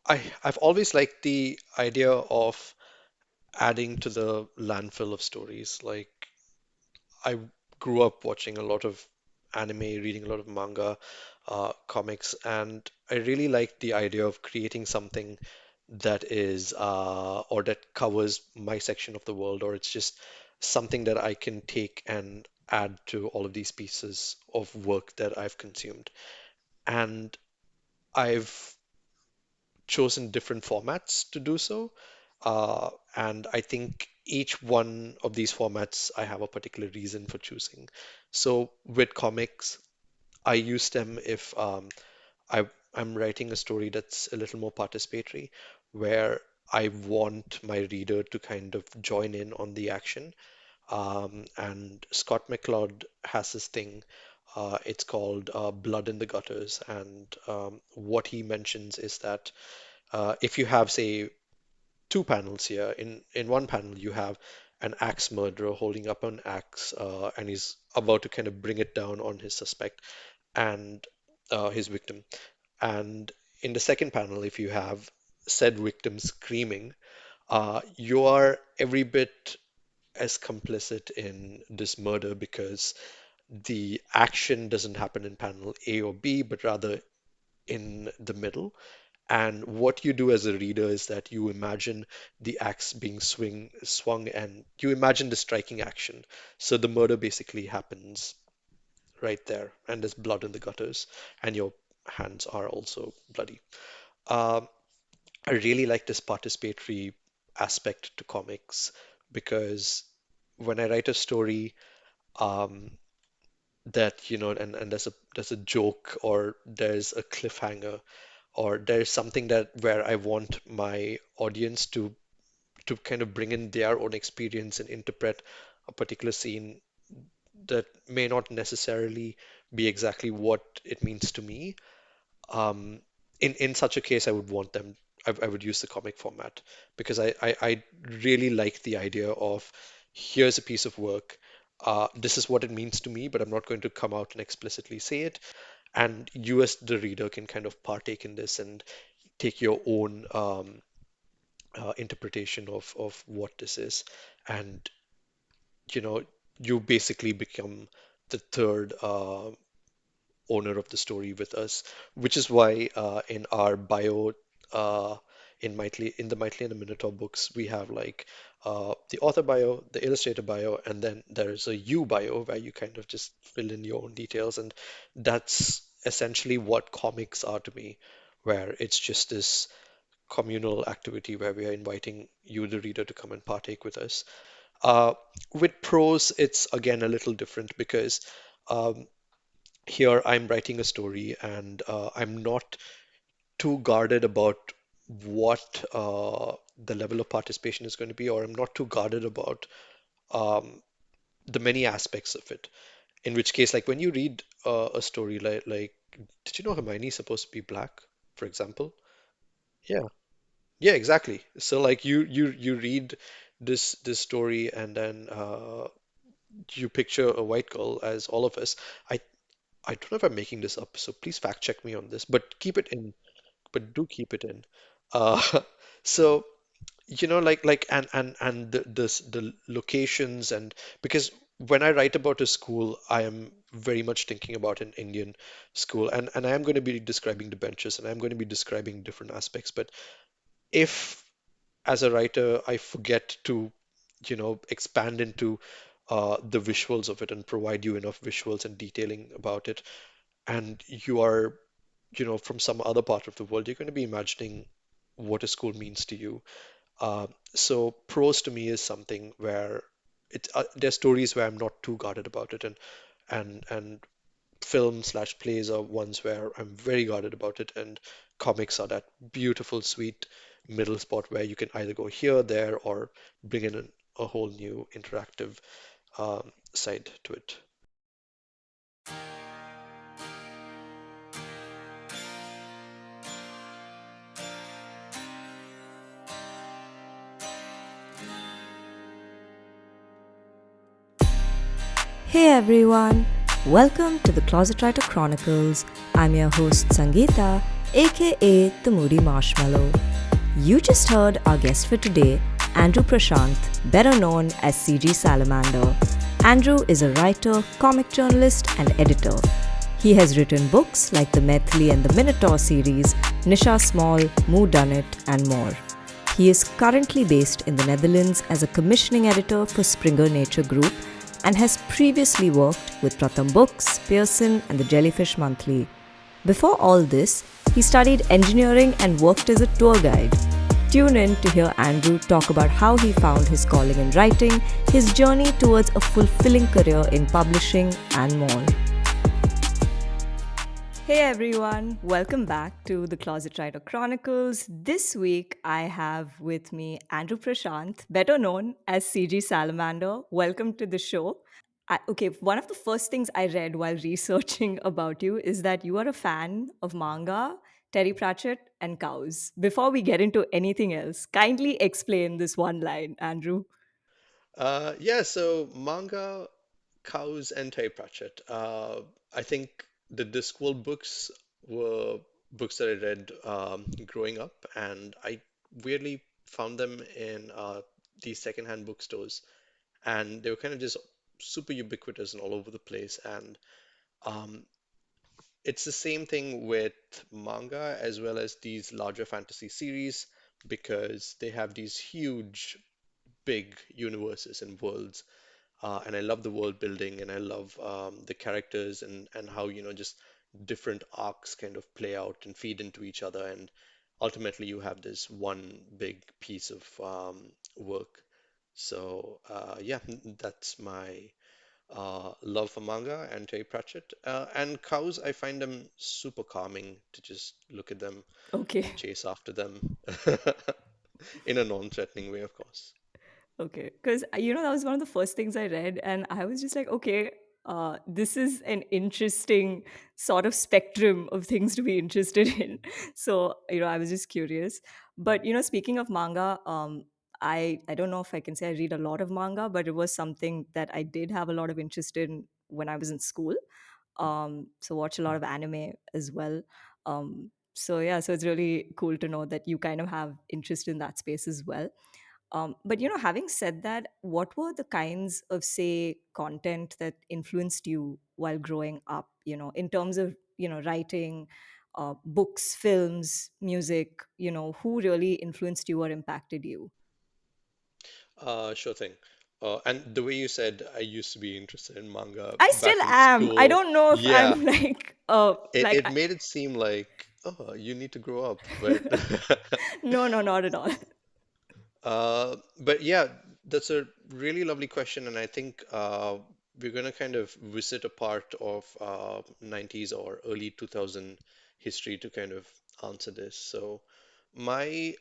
I've always liked the idea of adding to the landfill of stories. Like I grew up watching a lot of anime, reading a lot of manga, comics, and I really like the idea of creating something that is or that covers my section of the world, or it's just something that I can take and add to all of these pieces of work that I've consumed. And I've chosen different formats to do so. And I think each one of these formats, I have a particular reason for choosing. So with comics, I use them if I'm writing a story that's a little more participatory, where I want my reader to kind of join in on the action. And Scott McCloud has this thing. It's called Blood in the Gutters, and what he mentions is that if you have, say, two panels here. In one panel, you have an axe murderer holding up an axe, and he's about to kind of bring it down on his suspect and his victim. And in the second panel, if you have said victim screaming, you are every bit as complicit in this murder because the action doesn't happen in panel A or B, but rather in the middle. And what you do as a reader is that you imagine the axe being swung and you imagine the striking action. So the murder basically happens right there, and there's blood in the gutters, and your hands are also bloody. Um, I really like this participatory aspect to comics because when I write a story, um, that, and there's a joke or there's a cliffhanger or there's something that where I want my audience to kind of bring in their own experience and interpret a particular scene that may not necessarily be exactly what it means to me. In such a case, I would want them. I would use the comic format because I really like the idea of here's a piece of work. This is what it means to me, but I'm not going to come out and explicitly say it. And you, as the reader, can kind of partake in this and take your own interpretation of what this is. And, you know, you basically become the third owner of the story with us, which is why in our bio, uh, in the Mitely and the Minotaur books, we have like the author bio, the illustrator bio, and then there's a you bio where you kind of just fill in your own details, and that's essentially what comics are to me, where it's just this communal activity where we are inviting you, the reader, to come and partake with us. Uh, with prose, it's again a little different because um, here I'm writing a story and I'm not too guarded about what the level of participation is going to be, or I'm not too guarded about um, the many aspects of it. In which case, like when you read a story like, did you know Hermione's supposed to be black, for example? Yeah. Yeah, exactly. So like you read this story and then you picture a white girl as all of us. I I don't know if I'm making this up, so please fact check me on this, but keep it in, but do keep it in. Uh, so and the locations and because when I write about a school, I am very much thinking about an Indian school, and I am going to be describing the benches, and I'm going to be describing different aspects. But if as a writer, I forget to, expand into the visuals of it and provide you enough visuals and detailing about it, and you are, from some other part of the world, you're going to be imagining what a school means to you. So prose to me is something where there's stories where I'm not too guarded about it, and film slash plays are ones where I'm very guarded about it, and comics are that beautiful, sweet middle spot where you can either go here, there, or bring in a whole new interactive side to it. Hey everyone, welcome to the Closet Writer Chronicles. I'm your host Sangeeta. aka the Moody Marshmallow. You just heard our guest for today, Andrew Prashanth, better known as CG Salamander. Andrew is a writer, comic journalist, and editor. He has written books like the Methli and the Minotaur series, Nisha Small, Moo Dunnit, and more. He is currently based in the Netherlands as a commissioning editor for Springer Nature Group and has previously worked with Pratham Books, Pearson, and the Jellyfish Monthly. Before all this, he studied engineering and worked as a tour guide. Tune in to hear Andrew talk about how he found his calling in writing, his journey towards a fulfilling career in publishing, and more. Hey everyone, welcome back to the Closet Writer Chronicles. This week I have with me Andrew Prashanth, better known as CG Salamander. Welcome to the show. Okay, one of the first things I read while researching about you is that you are a fan of manga, Terry Pratchett, and cows. Before we get into anything else, kindly explain this one line, Andrew. Yeah, so manga, cows, and Terry Pratchett. I think the Discworld books were books that I read growing up, and I weirdly found them in these secondhand bookstores, and they were kind of just super ubiquitous and all over the place. And um, it's the same thing with manga as well as these larger fantasy series because they have these huge, big universes and worlds and I love the world building and I love the characters and how, just different arcs kind of play out and feed into each other. And ultimately, you have this one big piece of work. So, yeah, that's my love for manga and Terry Pratchett. And cows, I find them super calming to just look at them Okay. and chase after them in a non-threatening way, of course. Okay, because that was one of the first things I read, and I was just like, okay, this is an interesting sort of spectrum of things to be interested in. So, I was just curious. But speaking of manga, I don't know if I can say I read a lot of manga, but it was something that I did have a lot of interest in when I was in school. So watch a lot of anime as well. So yeah, so it's really cool to know that you kind of have interest in that space as well. But having said that, what were the kinds of, say, content that influenced you while growing up? In terms of writing, books, films, music. Who really influenced you or impacted you? Sure thing. And the way you said, I used to be interested in manga I still back in am. I school. don't know if Yeah, I'm like it made it seem like, oh, you need to grow up. But no, no, not at all. but yeah, that's a really lovely question, and I think we're going to kind of visit a part of 90s or early 2000 history to kind of answer this. So my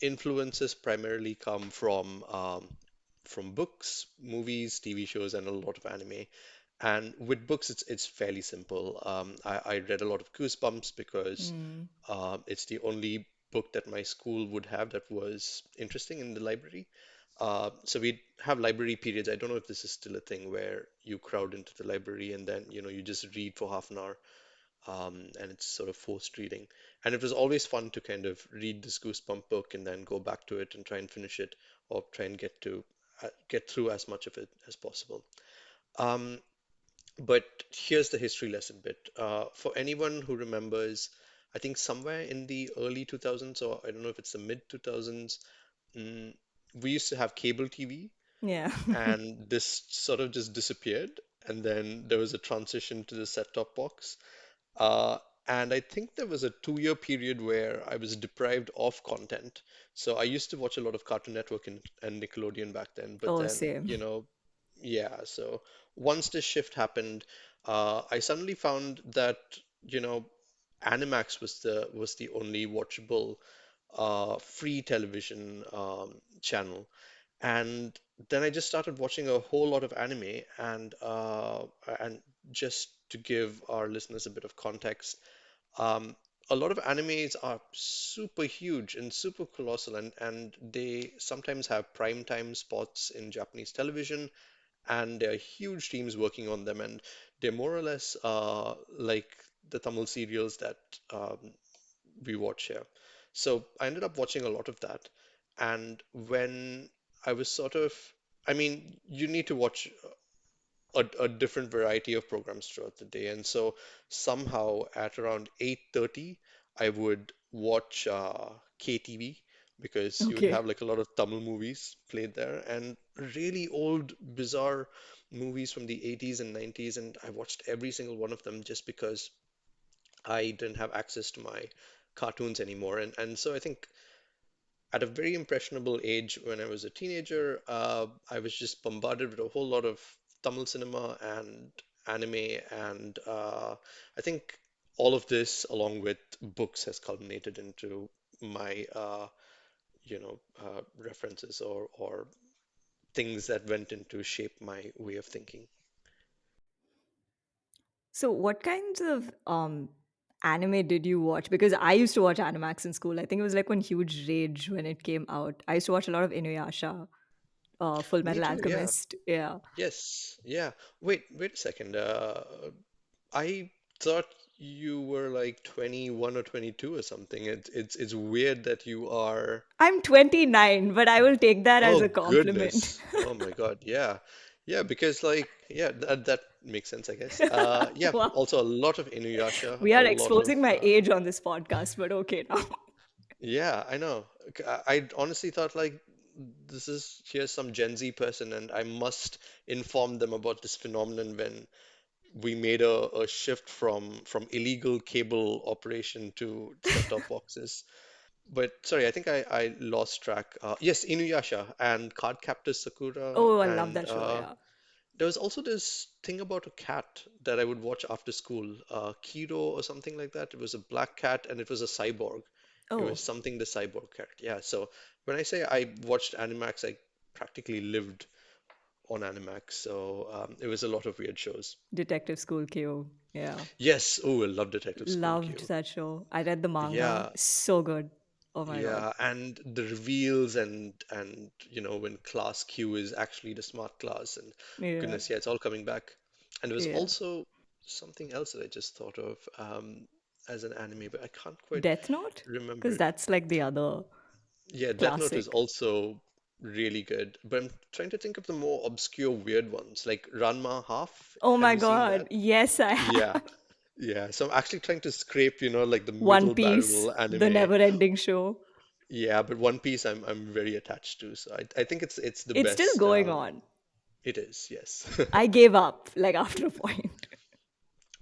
influences primarily come from books, movies, TV shows, and a lot of anime. And with books, it's fairly simple. I read a lot of Goosebumps because Mm, it's the only book that my school would have that was interesting in the library. So we'd have library periods. I don't know if this is still a thing where you crowd into the library and then you just read for half an hour, and it's sort of forced reading. And it was always fun to kind of read this Goosebump book and then go back to it and try and finish it or try and get through as much of it as possible. Um, but here's the history lesson bit. For anyone who remembers, I think somewhere in the early 2000s, or I don't know if it's the mid 2000s, mm, we used to have cable TV, yeah. and this sort of just disappeared. And then there was a transition to the set-top box. Uh, and I think there was a 2 year period where I was deprived of content. So I used to watch a lot of Cartoon Network and Nickelodeon back then. But Oh, then, same. yeah, so once this shift happened, I suddenly found that, you know, Animax was the only watchable free television channel. And then I just started watching a whole lot of anime, and just to give our listeners a bit of context, um, a lot of animes are super huge and super colossal, and they sometimes have prime time spots in Japanese television, and there are huge teams working on them, and they're more or less like the Tamil serials that um, we watch here. So I ended up watching a lot of that. And when I was sort of, I mean, you need to watch a different variety of programs throughout the day. And so somehow at around 8:30, I would watch KTV because you would Okay. have like a lot of Tamil movies played there and really old, bizarre movies from the 80s and 90s. And I watched every single one of them just because I didn't have access to my cartoons anymore. And so I think at a very impressionable age, when I was a teenager, I was just bombarded with a whole lot of Tamil cinema and anime, and I think all of this, along with books, has culminated into my, references or things that went into shape my way of thinking. So, what kinds of anime did you watch? Because I used to watch Animax in school. I think it was like one huge rage when it came out. I used to watch a lot of Inuyasha, Full Me Metal too, yeah. Alchemist. Yeah. Yes, yeah. Wait a second. I thought you were like 21 or 22 or something. It's weird that you are. I'm 29, but I will take that as Oh a compliment. goodness. Oh my God. Yeah. Yeah, because like yeah, that makes sense, I guess. Yeah, Wow. also a lot of Inuyasha, We a are lot of exposing my age on this podcast, but okay now. yeah, I know. I honestly thought like this is here's some Gen Z person and I must inform them about this phenomenon when we made a shift from illegal cable operation to set-top boxes. But sorry, I think I lost track. Yes, Inuyasha and Cardcaptor Sakura, Oh, I love and that show. Yeah. there was also this thing about a cat that I would watch after school, Kiro or something like that. It was a black cat and it was a cyborg. It was Oh, something the cyborg character. Yeah, so when I say I watched Animax, I practically lived on Animax. So it was a lot of weird shows. Detective School Q. Yeah. Yes, oh, I love Detective School Loved Q. that show. I read the manga. Yeah, So good. Oh my God. yeah, and the reveals and when class Q is actually the smart class and Yeah. goodness, yeah, it's all coming back. And there was Yeah. also something else that I just thought of as an anime, but I can't quite Death Note? remember Because it. that's like the other Yeah, Death Note is classic. also really good, but I'm trying to think of the more obscure, weird ones, like Ranma Half. Oh Have my you seen God. that? Yes, I Yeah, have. yeah. So I'm actually trying to scrape, like the One middle Piece, barrel the anime. never ending show. Yeah, but One Piece I'm very attached to, so I think it's the It's still best. going on. It is, yes. I gave up like after a point.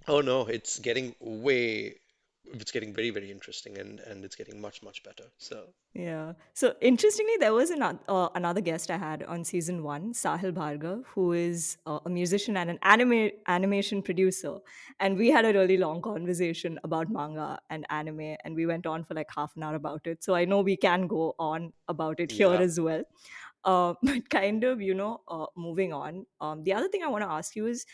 Oh no, it's getting very, very interesting and it's getting much, much better. So Yeah. So interestingly, there was another guest I had on season one, Sahil Bhargav, who is a musician and an animation producer. And we had a really long conversation about manga and anime, and we went on for like half an hour about it. So I know we can go on about it here yeah, as well. But kind of, moving on. The other thing I want to ask you is,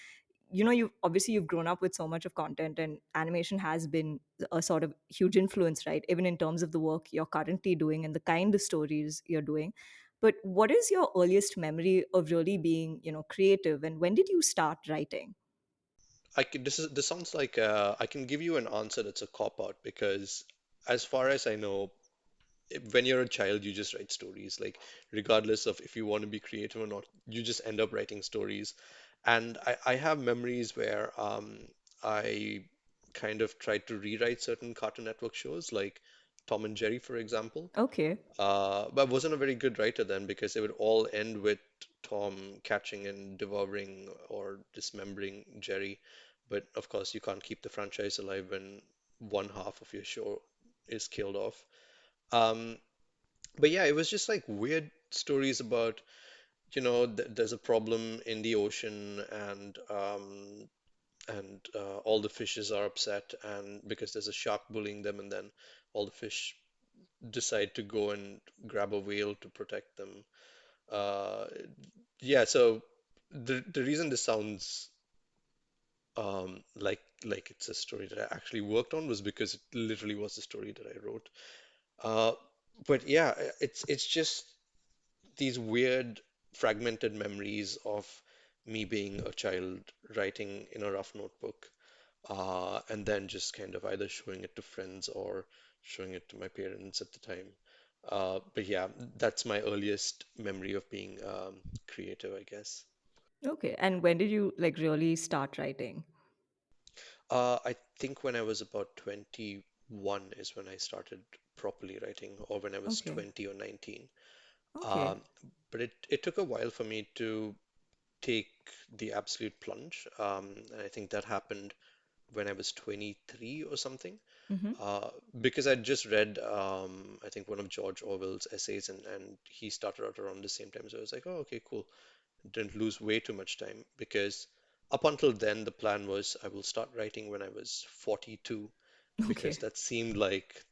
you've grown up with so much of content, and animation has been a sort of huge influence, right? Even in terms of the work you're currently doing and the kind of stories you're doing. But what is your earliest memory of really being, creative, and when did you start writing? this sounds like I can give you an answer that's a cop out because as far as I know, when you're a child, you just write stories. Like, regardless of if you want to be creative or not, you just end up writing stories. And I have memories where I kind of tried to rewrite certain Cartoon Network shows, like Tom and Jerry, for example. Okay. But I wasn't a very good writer then because it would all end with Tom catching and devouring or dismembering Jerry. But of course, you can't keep the franchise alive when one half of your show is killed off. Um, but yeah, it was just like weird stories about, th there's a problem in the ocean and all the fishes are upset and because there's a shark bullying them and then all the fish decide to go and grab a whale to protect them. Uh, yeah, so the reason this sounds like it's a story that I actually worked on was because it literally was the story that I wrote. Uh, but yeah, it's just these weird fragmented memories of me being a child writing in a rough notebook, and then just kind of either showing it to friends or showing it to my parents at the time. But yeah, that's my earliest memory of being creative, I guess. Okay. And when did you like really start writing? I think when I was about 21 is when I started properly writing, or when I was Okay. 20 or 19. Okay. Um, but it took a while for me to take the absolute plunge. And I think that happened when I was 23 or something. Mm-hmm. Uh, because I'd just read, I think, one of George Orwell's essays, and he started out around the same time. So I was like, oh, okay, cool. Didn't lose way too much time because up until then, the plan was I will start writing when I was 42 because Okay. that seemed like,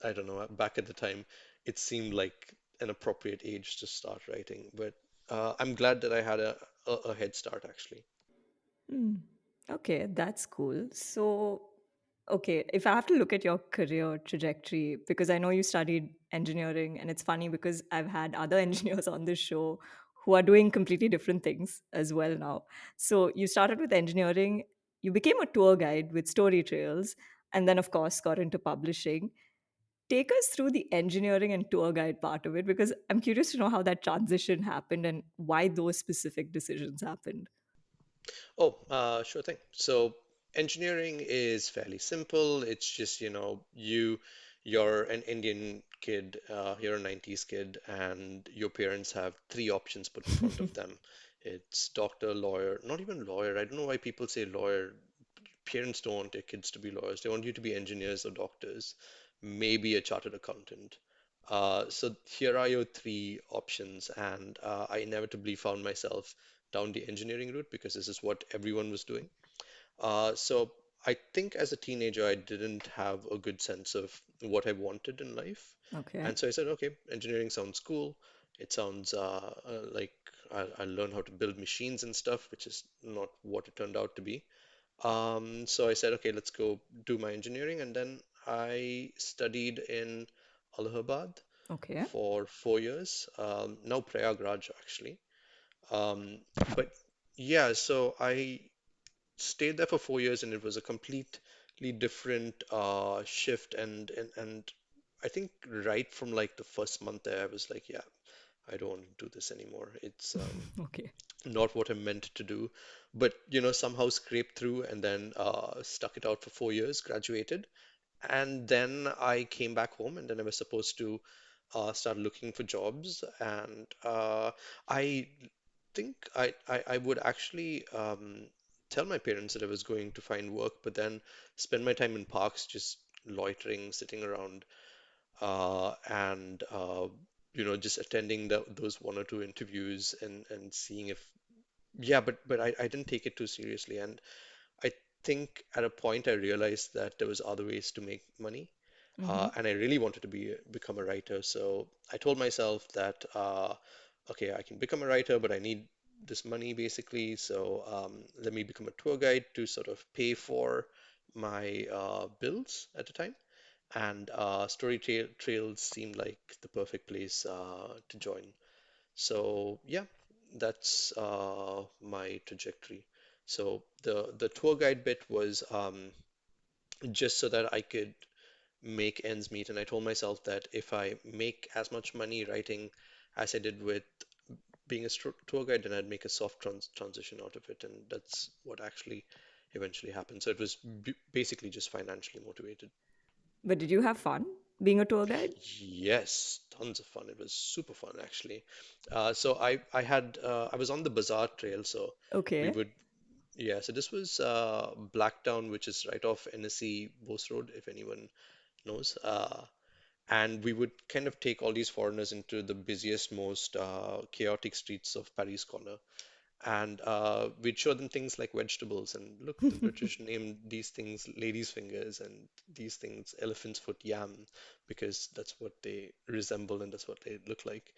I don't know, back at the time, it seemed like an appropriate age to start writing. But I'm glad that I had a head start actually. Hmm. Okay, that's cool. So, okay, if I have to look at your career trajectory, because I know you studied engineering, and it's funny because I've had other engineers on this show who are doing completely different things as well now. So, you started with engineering, you became a tour guide with story trails, and then, of course, got into publishing. Take us through the engineering and tour guide part of it because I'm curious to know how that transition happened and why those specific decisions happened. Oh, sure thing. So engineering is fairly simple. It's just, you're an Indian kid, you're a 90s kid, and your parents have three options put in front of them. It's doctor, lawyer, not even lawyer. I don't know why people say lawyer. Parents don't want their kids to be lawyers. They want you to be engineers or doctors, maybe a chartered accountant. So here are your three options, and I inevitably found myself down the engineering route because this is what everyone was doing. So I think as a teenager, I didn't have a good sense of what I wanted in life. Okay. And so I said, okay, engineering sounds cool. It sounds like I'll learn how to build machines and stuff, which is not what it turned out to be. So I said, okay, let's go do my engineering. And then I studied in Allahabad Okay. for 4 years, now Prayagraj actually. Um, but yeah, so I stayed there for 4 years and it was a completely different shift. And I think right from like the first month there, I was like, yeah, I don't want to do this anymore. It's Okay. not what I'm meant to do. But somehow scraped through and then stuck it out for 4 years, graduated, and then I came back home, and then I was supposed to start looking for jobs. And I think I would actually tell my parents that I was going to find work, but then spend my time in parks just loitering, sitting around, and just attending those one or two interviews and seeing if yeah, but I didn't take it too seriously. And I think at a point I realized that there was other ways to make money, Mm-hmm. and I really wanted to become a writer. So I told myself that okay, I can become a writer, but I need this money basically. So let me become a tour guide to sort of pay for my bills at the time. And Trails seemed like the perfect place to join. So yeah, that's my trajectory. So the tour guide bit was just so that I could make ends meet, and I told myself that if I make as much money writing as I did with being a tour guide, then I'd make a soft transition out of it, and that's what actually eventually happened. So it was b basically just financially motivated. But did you have fun being a tour guide? Yes, tons of fun. It was super fun actually. So I was on the Bazaar Trail, so we Okay. would yeah. So this was Blacktown, which is right off NSC Bose Road, if anyone knows. And we would kind of take all these foreigners into the busiest, most chaotic streets of Paris Corner, and we'd show them things like vegetables. And look, the British named these things ladies' fingers and these things elephant's foot yam because that's what they resemble and that's what they look like.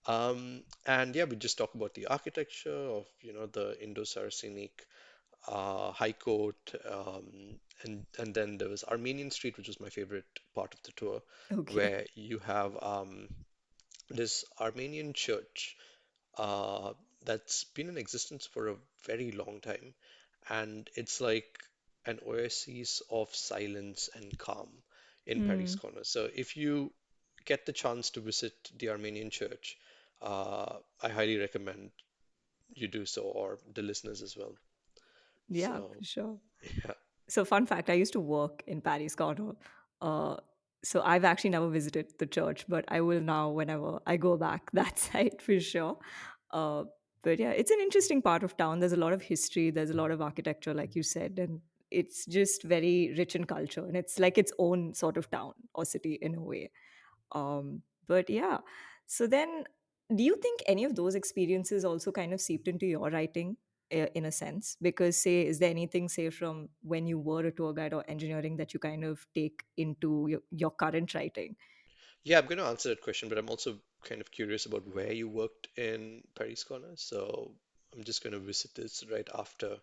And yeah, we just talk about the architecture of, the Indo-Saracenic High Court, and then there was Armenian Street, which was my favorite part of the tour, Okay. where you have this Armenian church uh, that's been in existence for a very long time, and it's like an oasis of silence and calm in Paris Hmm. Corner. So if you get the chance to visit the Armenian church, I highly recommend you do so, or the listeners as well. Yeah, So for sure. yeah, So, fun fact, I used to work in Paris Corner. Uh, so, I've actually never visited the church, but I will now whenever I go back that side for sure. Uh, but yeah, it's an interesting part of town. There's a lot of history, there's a lot of architecture, like you said, and it's just very rich in culture. And it's like its own sort of town or city in a way. But yeah, so then do you think any of those experiences also kind of seeped into your writing in a sense? Because, say, is there anything, say, from when you were a tour guide or engineering that you kind of take into your current writing? yeah, I'm going to answer that question, but I'm also kind of curious about where you worked in Paris Corner. So I'm just going to visit this right after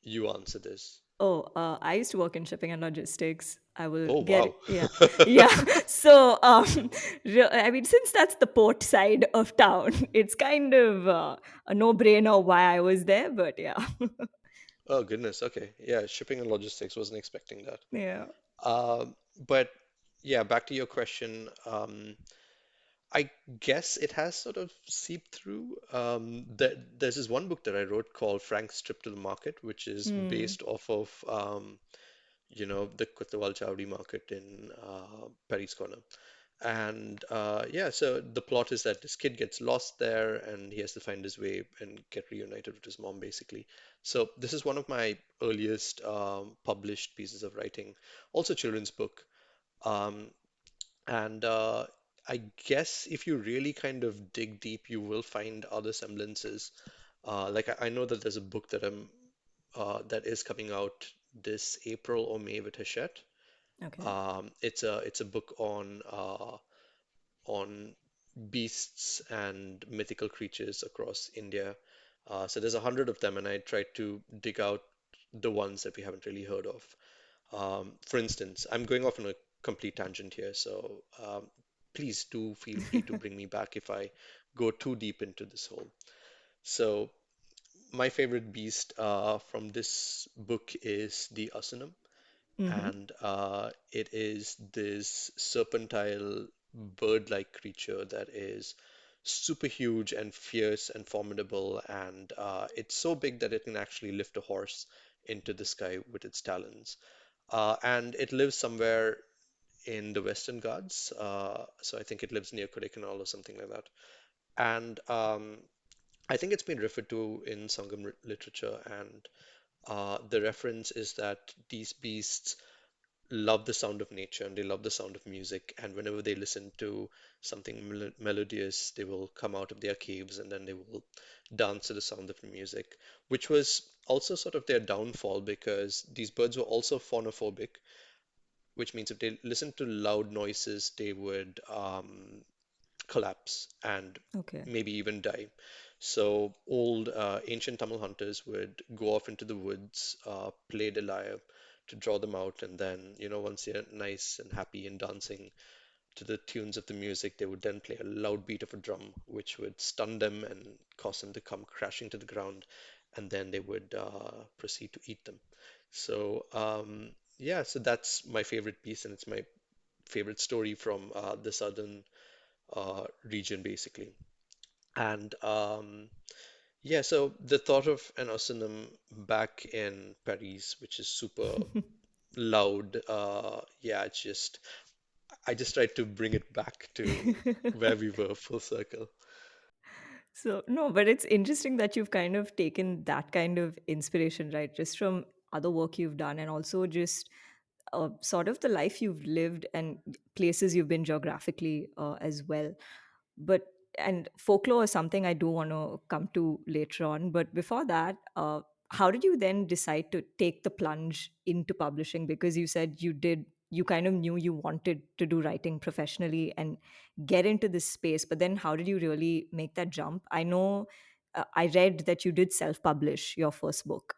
you answer this. Oh, I used to work in shipping and logistics. I will Oh, get wow. it. Yeah, yeah. So, I mean, since that's the port side of town, it's kind of a no-brainer why I was there. But yeah, Oh, goodness. Okay. Yeah, shipping and logistics. Wasn't expecting that. yeah. But yeah, back to your question. I guess it has sort of seeped through. There's this one book that I wrote called Frank's Trip to the Market, which is Hmm. based off of, the Kotawal Chowdi market in Paris Corner. And yeah, so the plot is that this kid gets lost there and he has to find his way and get reunited with his mom, basically. So this is one of my earliest published pieces of writing, also children's book. Um, and I guess if you really kind of dig deep, you will find other semblances. Like I know that there's a book that is coming out this April or May with Hachette. Okay. It's a book on beasts and mythical creatures across India. So there's 100 of them, and I tried to dig out the ones that we haven't really heard of. For instance, I'm going off on a complete tangent here, so please do feel free to bring me back if I go too deep into this hole. So my favorite beast from this book is the Asunam, Mm-hmm. and it is this serpentine bird-like creature that is super huge and fierce and formidable, and it's so big that it can actually lift a horse into the sky with its talons. And it lives somewhere in the Western Ghats, so I think it lives near Kodaikanal or something like that. And I think it's been referred to in Sangam literature, and the reference is that these beasts love the sound of nature and they love the sound of music. And whenever they listen to something melodious, they will come out of their caves and then they will dance to the sound of the music, which was also sort of their downfall because these birds were also phonophobic, which means if they listened to loud noises, they would collapse and Okay. maybe even die. So old ancient Tamil hunters would go off into the woods, play the lyre to draw them out, and then, once they're nice and happy and dancing to the tunes of the music, they would then play a loud beat of a drum, which would stun them and cause them to come crashing to the ground, and then they would proceed to eat them. So yeah, so that's my favorite piece, and it's my favorite story from the southern region, basically. And yeah, so the thought of an Osanam back in Paris, which is super loud, yeah, I just tried to bring it back to where we were, full circle. So, no, but it's interesting that you've kind of taken that kind of inspiration, right? Just from other work you've done and also just sort of the life you've lived and places you've been geographically as well. But, and folklore is something I do want to come to later on. But before that, how did you then decide to take the plunge into publishing? Because you said you kind of knew you wanted to do writing professionally and get into this space, but then how did you really make that jump? I know I read that you did self-publish your first book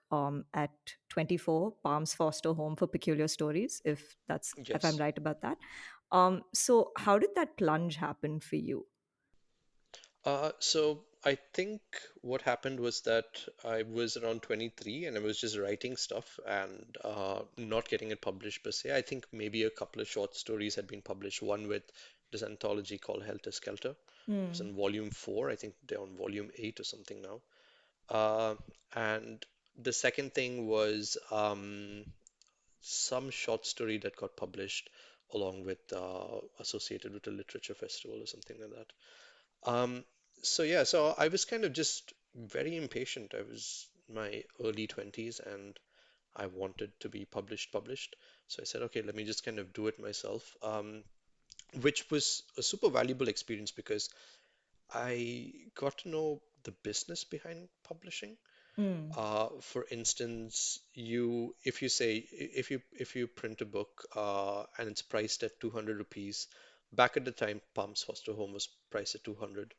at 24, Palms Foster Home for Peculiar Stories, if I'm Yes. right about that. So how did that plunge happen for you? So I think what happened was that I was around 23 and I was just writing stuff and not getting it published per se. I think maybe a couple of short stories had been published, one with this anthology called Helter Skelter. It was Mm. in volume 4. I think they're on volume 8 or something now. Uh, and the second thing was some short story that got published along with associated with a literature festival or something like that. Um, so yeah, so I was kind of just very impatient. I was in my early 20s and I wanted to be published. So I said, okay, let me just kind of do it myself, which was a super valuable experience because I got to know the business behind publishing. Mm. For instance, if you say if you print a book and it's priced at 200 rupees, back at the time Palms Foster Home was priced at 200,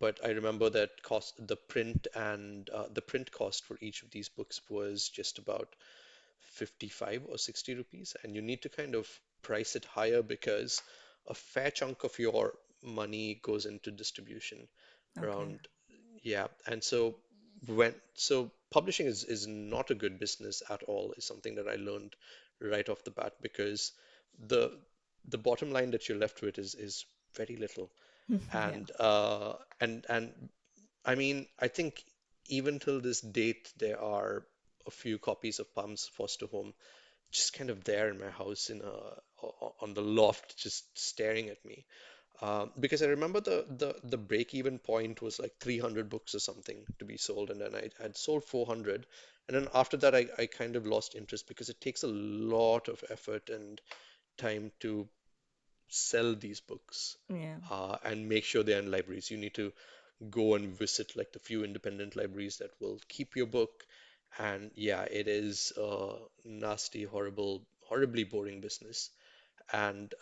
but I remember that the print and the print cost for each of these books was just about 55 or 60 rupees, and you need to kind of price it higher because a fair chunk of your money goes into distribution Okay. around, yeah. And so publishing is not a good business at all, is something that I learned right off the bat because the the bottom line that you're left with is very little. Yeah. And I mean, I think even till this date, there are a few copies of Palm's Foster Home just kind of there in my house on the loft, just staring at me. Because I remember the break-even point was like 300 books or something to be sold, and then I'd sold 400, and then after that I kind of lost interest because it takes a lot of effort and time to sell these books Yeah. and make sure they're in libraries. You need to go and visit like the few independent libraries that will keep your book. And yeah, it is a nasty, horribly boring business. And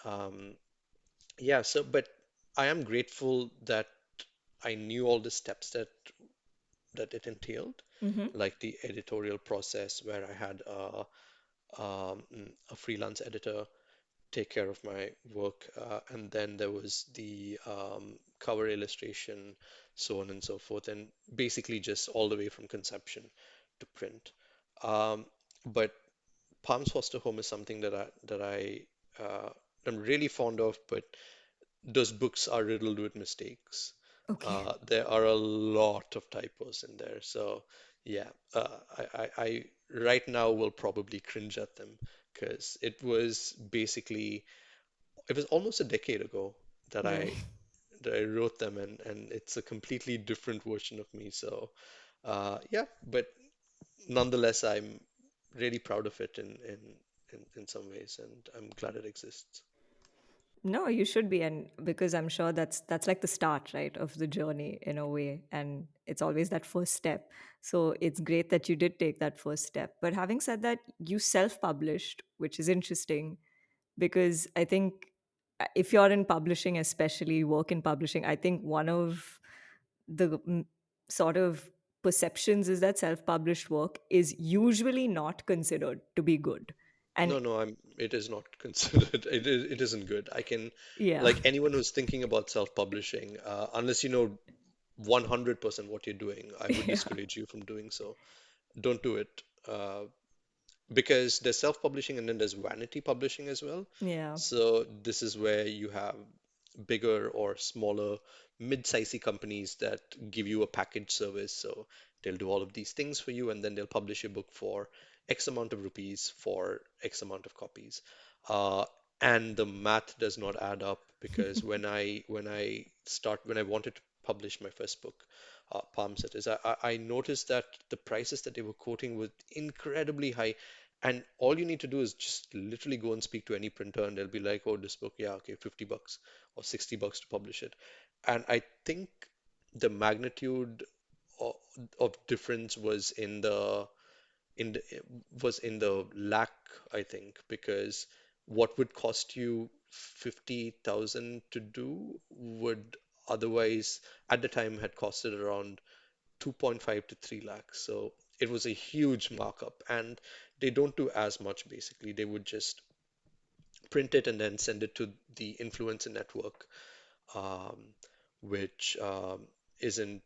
yeah, but I am grateful that I knew all the steps that it entailed, Mm-hmm. like the editorial process where I had a freelance editor take care of my work. And then there was the cover illustration, so on and so forth, and basically just all the way from conception to print. Um, but Palms Foster Home is something that I am really fond of, but those books are riddled with mistakes. Okay. There are a lot of typos in there, so yeah, I right now will probably cringe at them because it was almost a decade ago that Yeah. I wrote them, and it's a completely different version of me. So yeah, but nonetheless, I'm really proud of it in some ways, and I'm glad it exists. No, you should be, and because I'm sure that's like the start, right, of the journey in a way, and it's always that first step. So it's great that you did take that first step. But having said that, you self-published, which is interesting because I think if you're in publishing, especially work in publishing, I think one of the sort of perceptions is that self-published work is usually not considered to be good. And No, no, it is not considered. It isn't good. yeah, Like anyone who's thinking about self-publishing, unless you know 100% what you're doing, I would yeah, discourage you from doing so. Don't do it. Because there's self-publishing and then there's vanity publishing as well. yeah. So this is where you have bigger or smaller mid-sizey companies that give you a package service. So they'll do all of these things for you and then they'll publish your book for X amount of rupees for X amount of copies. Uh, and the math does not add up because when I wanted to publish my first book, Palm Sitters, I noticed that the prices that they were quoting were incredibly high. And all you need to do is just literally go and speak to any printer, and they'll be like, "Oh, this book, yeah, okay, 50 bucks or 60 bucks to publish it." And I think the magnitude of, of difference in the was in the lakh, I think, because what would cost you 50,000 to do would otherwise at the time had costed around 2.5 to 3 lakhs. So it was a huge markup, and they don't do as much basically. They would just print it and then send it to the influencer network, um, which isn't.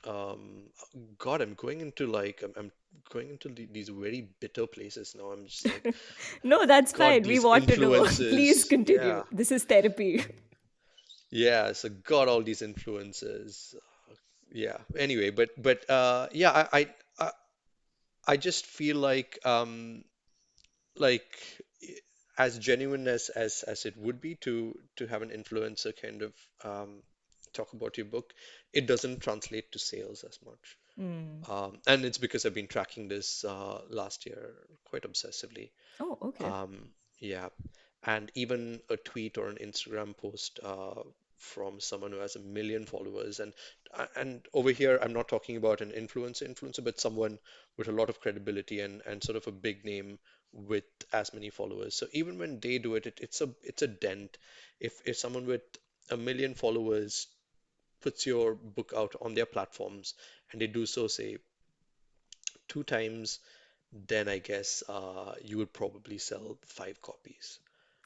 Um, God, I'm going into I'm going into these very bitter places now. I'm just like, No, that's God, fine. We these want to know. Please influences. Yeah, continue. This is therapy. yeah. So God, all these influences. Yeah. Anyway, yeah, I I just feel like as genuine as it would be to have an influencer kind of um, talk about your book, it doesn't translate to sales as much. Hmm. And it's because I've been tracking this last year quite obsessively. Oh, okay. Um, yeah, and even a tweet or an Instagram post from someone who has 1 million followers, and over here I'm not talking about an influencer, but someone with a lot of credibility and sort of a big name with as many followers. So even when they do it, it's a dent. If someone with 1 million followers puts your book out on their platforms and they do so, say, 2 times, then I guess you would probably sell 5 copies.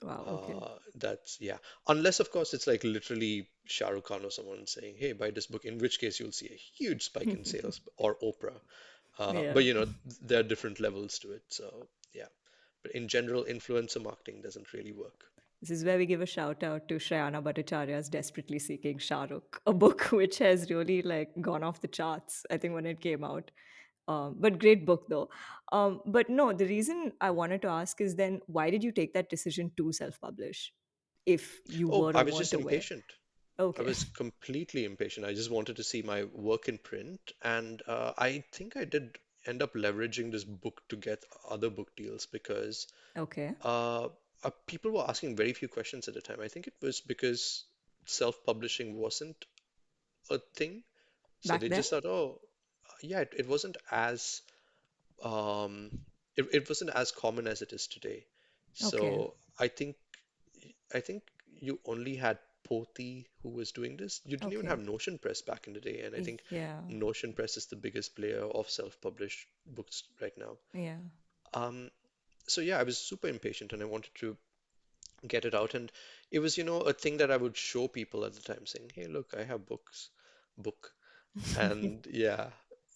Wow, okay. That's yeah. Unless, of course, it's like literally Shah Rukh Khan or someone saying, "Hey, buy this book," in which case you'll see a huge spike in sales, or Oprah. Yeah. But there are different levels to it. So yeah. But in general, influencer marketing doesn't really work. This is where we give a shout out to Shreyana Bhattacharya's Desperately Seeking Shah Rukh, a book which has really like gone off the charts, I think, when it came out. But great book though. But no, the reason I wanted to ask is then why did you take that decision to self-publish if you Oh, were I or was just weren't aware? impatient. I Okay. was completely impatient. I just wanted to see my work in print, and I think I did end up leveraging this book to get other book deals because Okay. uh, people were asking very few questions at the time. I think it was because self-publishing wasn't a thing, so Back they then? just thought, oh, yeah, it wasn't as um, it wasn't as common as it is today. Okay. So I think you only had Poti who was doing this. You didn't even have Okay. Notion Press back in the day, and I think Yeah. Notion Press is the biggest player of self-published books right now. Yeah. Um, so yeah, I was super impatient and I wanted to get it out, and it was, a thing that I would show people at the time, saying, "Hey, look, I have book," and yeah.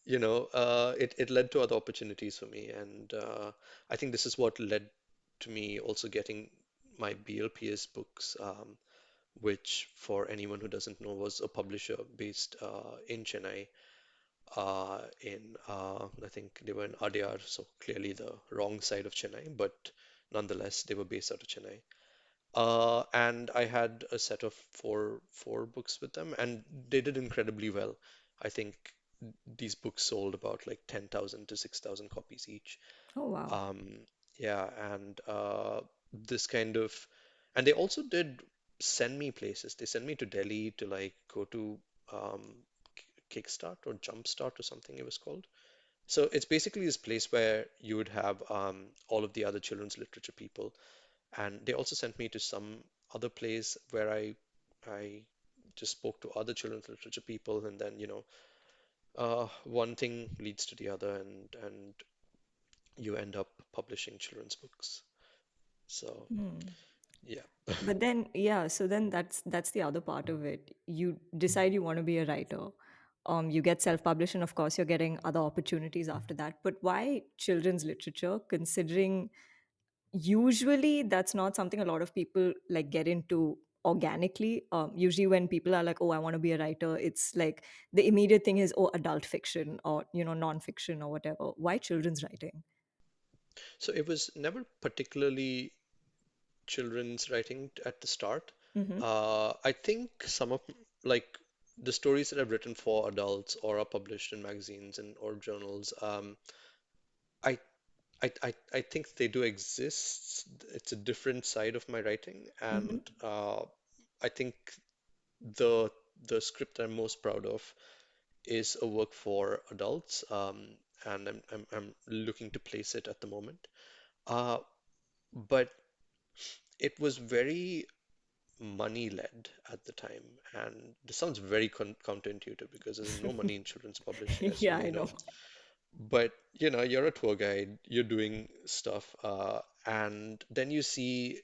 It led to other opportunities for me, and I think this is what led to me also getting my BLPS books, which, for anyone who doesn't know, was a publisher based in Chennai. I think they were in Adyar, so clearly the wrong side of Chennai, but nonetheless, they were based out of Chennai. And I had a set of four books with them, and they did incredibly well. I think these books sold about like 10,000 to 6,000 copies each. Oh wow. Um, yeah, and this kind of, and they also did send me places. They sent me to Delhi to like go to um, Kickstart or Jumpstart or something it was called. So it's basically this place where you would have all of the other children's literature people, and they also sent me to some other place where I just spoke to other children's literature people, and then one thing leads to the other, and you end up publishing children's books. So Hmm. yeah. But then, yeah, so then that's the other part of it. You decide you want to be a writer. You get self-published, and of course, you're getting other opportunities after that. But why children's literature, considering usually that's not something a lot of people like get into organically. Usually, when people are like, "Oh, I want to be a writer," it's like the immediate thing is, "Oh, adult fiction or non-fiction or whatever." Why children's writing? So it was never particularly children's writing at the start. Mm-hmm. I think some of like the stories that I've written for adults or are published in magazines and or journals, I I think they do exist. It's a different side of my writing, Mm-hmm. and I think the the script I'm most proud of is a work for adults, and I'm looking to place it at the moment. Uh, but it was very money led at the time, and this sounds very counterintuitive because there's no money in children's publishing, as you Yeah, may I know. know. But you're a tour guide, you're doing stuff, and then you see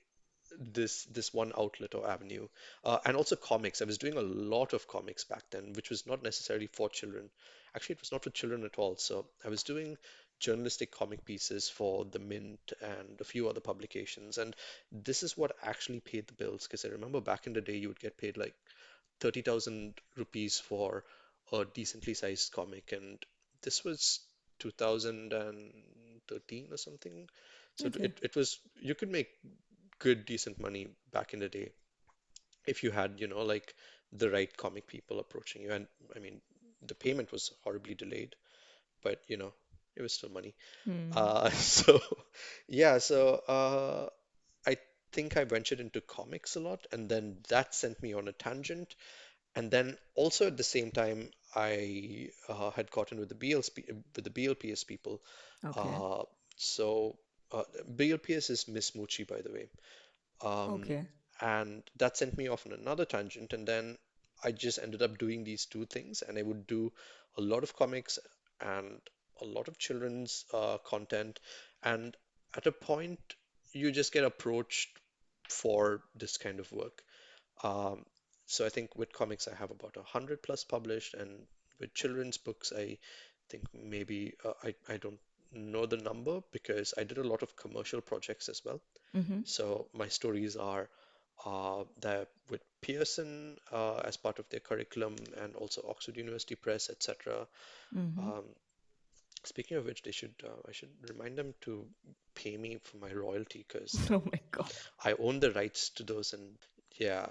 this one outlet or avenue. And also comics. I was doing a lot of comics back then, which was not necessarily for children. Actually, it was not for children at all. So I was doing journalistic comic pieces for the Mint and a few other publications. And this is what actually paid the bills. Because I remember back in the day, you would get paid like 30,000 rupees for a decently sized comic. And this was 2013 or something. So Okay. it was, you could make good, decent money back in the day if you had, like the right comic people approaching you. And I mean, the payment was horribly delayed, but it was still money. Hmm. So yeah, so I think I ventured into comics a lot, and then that sent me on a tangent. And then also at the same time, I had gotten with the BLPS people. Okay. Uh, so BLPS is Miss Moochie, by the way. Um, Okay. and that sent me off on another tangent. And then I just ended up doing these two things. And I would do a lot of comics and a lot of children's content. And at a point, you just get approached for this kind of work. Um, so I think with comics, I have about 100 plus published. And with children's books, I think maybe I don't know the number because I did a lot of commercial projects as well. Mm-hmm. So my stories are there with Pearson as part of their curriculum and also Oxford University Press, etc. Mm-hmm. Um, speaking of which, I should remind them to pay me for my royalty because Oh my God. I own the rights to those, and yeah,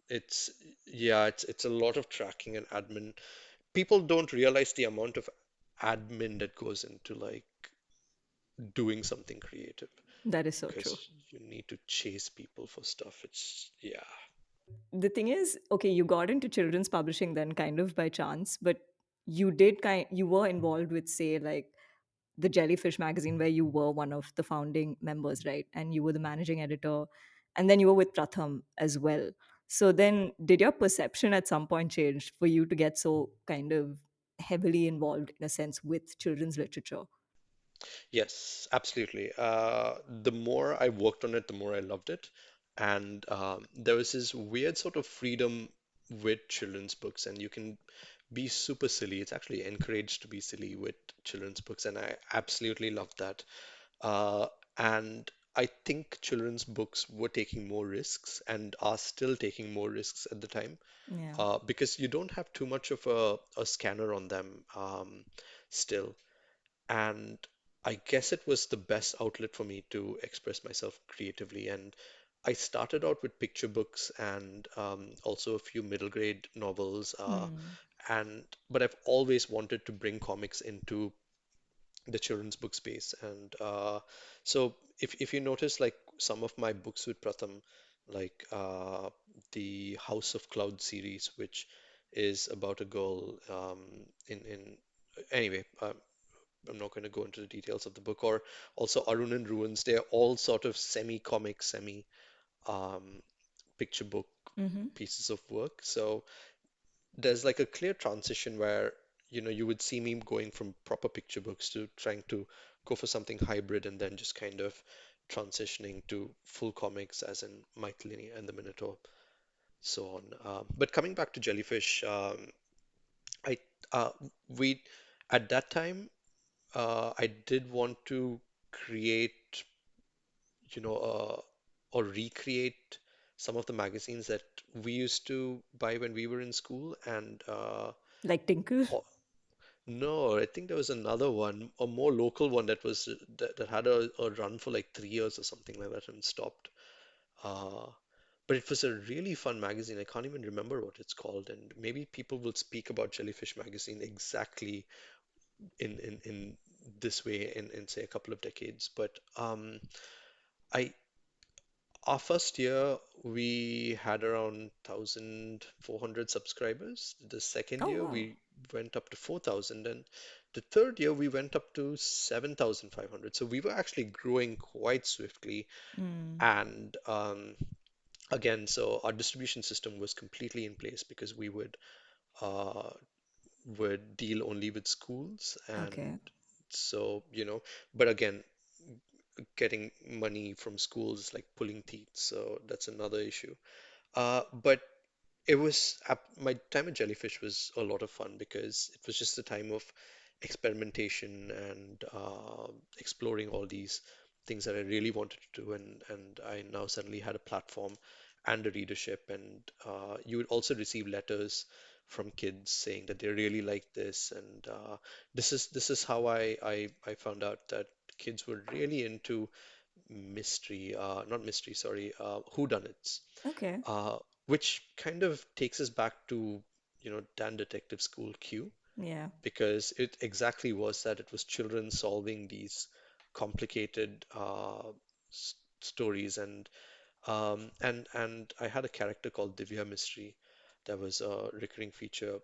it's it's a lot of tracking and admin. People don't realize the amount of admin that goes into like doing something creative That is so true. because you need to chase people for stuff. It's yeah. The thing is, okay, you got into children's publishing then kind of by chance, but you were involved with, say, like the Jellyfish magazine where you were one of the founding members, right? And you were the managing editor, and then you were with Pratham as well. So then did your perception at some point change for you to get so kind of heavily involved in a sense with children's literature? Yes, absolutely. The more I worked on it, the more I loved it. And there was this weird sort of freedom with children's books, and you can be super silly. It's actually encouraged to be silly with children's books, and I absolutely loved that. Uh, and I think children's books were taking more risks and are still taking more risks at the time Yeah. because you don't have too much of a scanner on them still. And I guess it was the best outlet for me to express myself creatively. And I started out with picture books and also a few middle grade novels. Hmm. But I've always wanted to bring comics into the children's book space. And so if you notice, like some of my books with Pratham, like the House of Cloud series, which is about a girl in anyway. I'm not going to go into the details of the book, or also Arun in Ruins. They're all sort of semi-comic, semi um, picture book Mm-hmm. pieces of work. So there's like a clear transition where, you would see me going from proper picture books to trying to go for something hybrid and then just kind of transitioning to full comics, as in Mike Linney and the Minotaur, so on. But coming back to Jellyfish, I uh, we at that time I did want to create, or recreate some of the magazines that we used to buy when we were in school. And Like Tinkle? oh, no, I think there was another one, a more local one that had a run for like 3 years or something like that and stopped. Uh, but it was a really fun magazine. I can't even remember what it's called, and maybe people will speak about Jellyfish magazine exactly in this way in say a couple of decades. But I our first year we had around 1,400 subscribers. The second Oh, year wow. we went up to 4,000, and the third year we went up to 7,500. So we were actually growing quite swiftly. Mm. And again, so our distribution system was completely in place because we uh, would deal only with schools. And Okay. so, but again, getting money from schools, like pulling teeth. So that's another issue. But my time at Jellyfish was a lot of fun because it was just a time of experimentation and exploring all these things that I really wanted to do, and I now suddenly had a platform and a readership, and you would also receive letters from kids saying that they really like this, and this is how I found out that kids were really into mystery, not mystery, sorry, whodunits, Okay. uh, which kind of takes us back to, Dan Detective School Q, Yeah. because it exactly was that it was children solving these complicated stories, and I had a character called Divya Mystery that was a recurring feature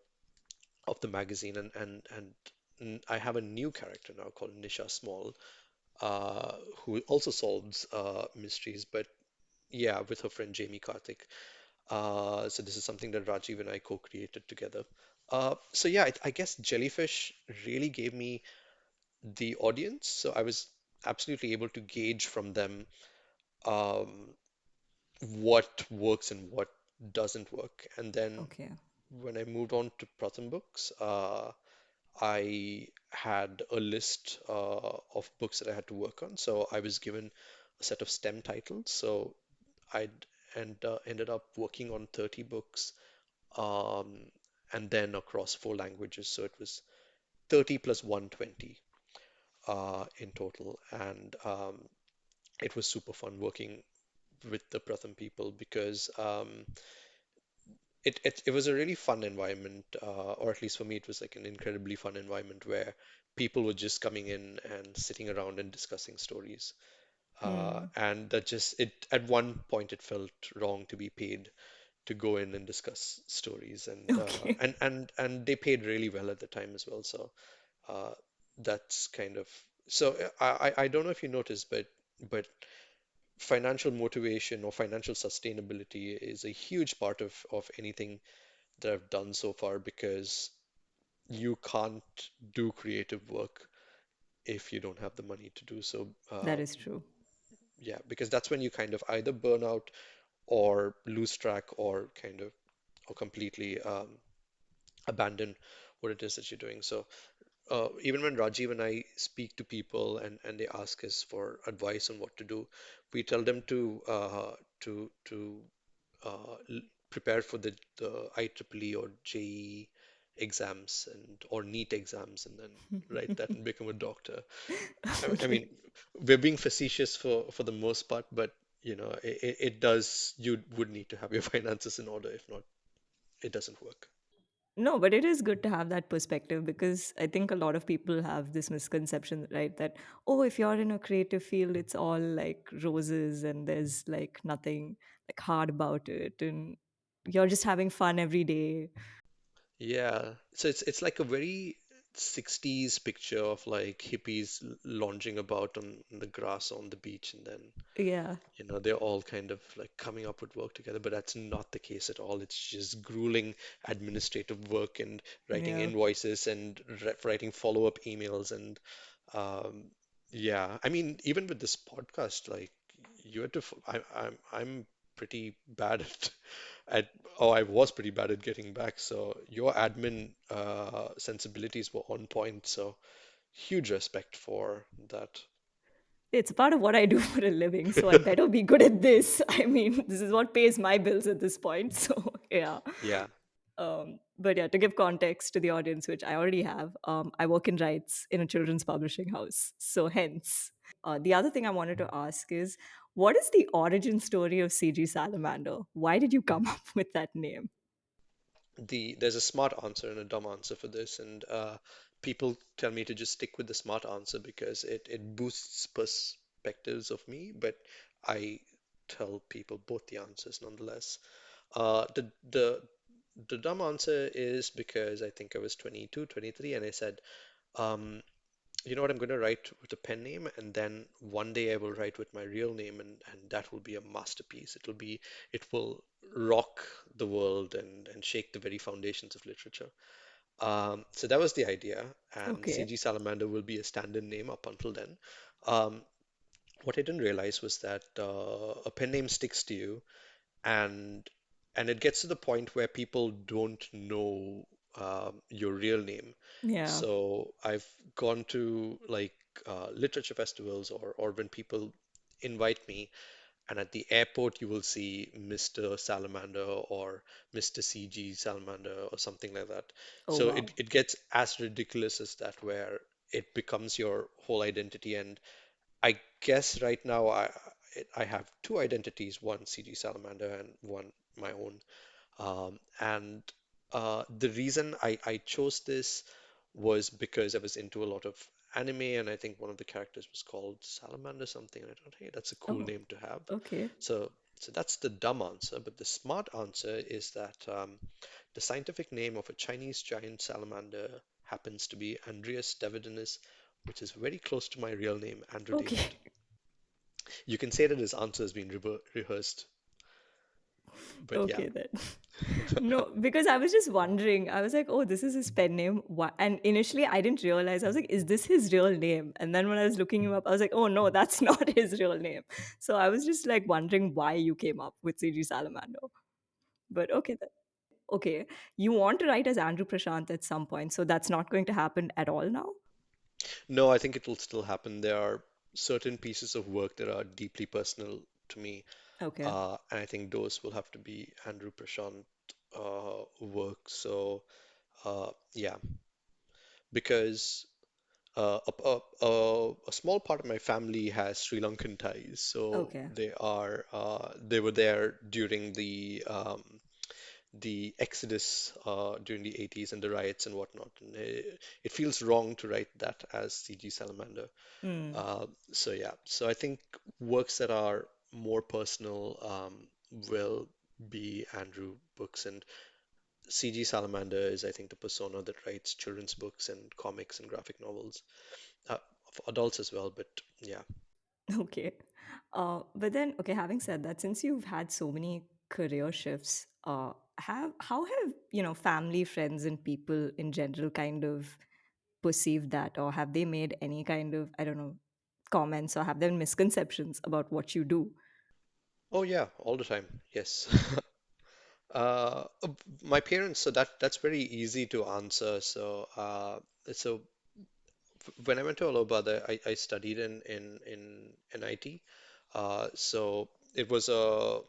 of the magazine, and I have a new character now called Nisha Small, who also solves mysteries, but yeah, with her friend Jamie Karthik. So this is something that Rajiv and I co-created together. So yeah, I guess Jellyfish really gave me the audience. So I was absolutely able to gauge from them um, what works and what doesn't work. And then Okay. when I moved on to Pratham books, I had a list of books that I had to work on. So I was given a set of STEM titles. So I'd ended up working on 30 books, um, and then across four languages. So it was 30 plus 120 in total. And it was super fun working with the Pratham people because it was a really fun environment, or at least for me, it was like an incredibly fun environment where people were just coming in and sitting around and discussing stories. Hmm. And that just it at one point it felt wrong to be paid to go in and discuss stories, Okay. and they paid really well at the time as well. So uh, that's kind of so I don't know if you noticed, but financial motivation or financial sustainability is a huge part of anything that I've done so far, because you can't do creative work if you don't have the money to do so. That is true. Yeah, because that's when you kind of either burn out or lose track or kind of or completely abandon what it is that you're doing. So even when Rajiv and I speak to people and they ask us for advice on what to do, we tell them to prepare for the IEEE or JEE exams or NEET exams, and then write that and become a doctor. I Okay. mean, we're being facetious for the most part, but it does. You would need to have your finances in order. If not, it doesn't work. No, but it is good to have that perspective because I think a lot of people have this misconception, right? That, oh, if you're in a creative field, it's all like roses and there's like nothing like hard about it. And you're just having fun every day. Yeah, so it's like a very 60s picture of like hippies lounging about on the grass on the beach, and then Yeah. they're all kind of like coming up with work together, but that's not the case at all. It's just grueling administrative work and writing Yeah. invoices and writing follow-up emails, and um, yeah, I mean, even with this podcast, like you had to, I'm pretty bad at, oh, I was pretty bad at getting back. So your admin sensibilities were on point. So huge respect for that. It's a part of what I do for a living, so I better be good at this. I mean, this is what pays my bills at this point. So, yeah. Yeah. But yeah, to give context to the audience, which I already have, I work in rights in a children's publishing house. So, hence. The other thing I wanted to ask is what is the origin story of CG Salamander? Why did you come up with that name? There's a smart answer and a dumb answer for this, and people tell me to just stick with the smart answer because it boosts perspectives of me, but I tell people both the answers nonetheless. The dumb answer is because I think I was 22, 23, and I said, um, you know what, I'm going to write with a pen name, and then one day I will write with my real name, and that will be a masterpiece. It will rock the world and shake the very foundations of literature. So that was the idea, and Okay. CG Salamander will be a standard name up until then. Um, what I didn't realize was that a pen name sticks to you, and it gets to the point where people don't know your real name. Yeah. So I've gone to like literature festivals, or when people invite me, and at the airport you will see Mr. Salamander or Mr. CG Salamander or something like that. Oh, So wow. it gets as ridiculous as that, where it becomes your whole identity. And I guess right now I have two identities, one CG Salamander and one my own. And the reason I chose this was because I was into a lot of anime, and I think one of the characters was called Salamander something. And I thought, hey, that's a cool Oh, name to have. okay. So, so that's the dumb answer. But the smart answer is that the scientific name of a Chinese giant salamander happens to be Andreas Davidinis, which is very close to my real name, Andrew Okay. David. You can say that his answer has been rehearsed, but yeah. Okay then. No, because I was just wondering. I was like, oh, this is his pen name. Why? And initially, I didn't realize. I was like, is this his real name? And then when I was looking him up, I was like, oh no, that's not his real name. So I was just like wondering why you came up with CG Salamander. But okay then. Okay, you want to write as Andrew Prashanth at some point, so that's not going to happen at all now. No, I think it will still happen. There are certain pieces of work that are deeply personal to me, Okay. and I think those will have to be Andrew Prashant work. So, yeah, because a small part of my family has Sri Lankan ties, so Okay. they were there during the exodus during the 80s and the riots and whatnot. And it feels wrong to write that as CG Salamander. Hmm. So yeah, so I think works that are more personal will be Andrew books, and CG Salamander is, I think, the persona that writes children's books and comics and graphic novels, for adults as well. But yeah. Okay. But then, okay, having said that, since you've had so many career shifts, have how have, family, friends, and people in general kind of perceived that, or have they made any kind of, I don't know, comments, or have there been misconceptions about what you do? Oh yeah, all the time. Yes. My parents, so that's very easy to answer. So when I went to Alobada, I studied in IT. So it was a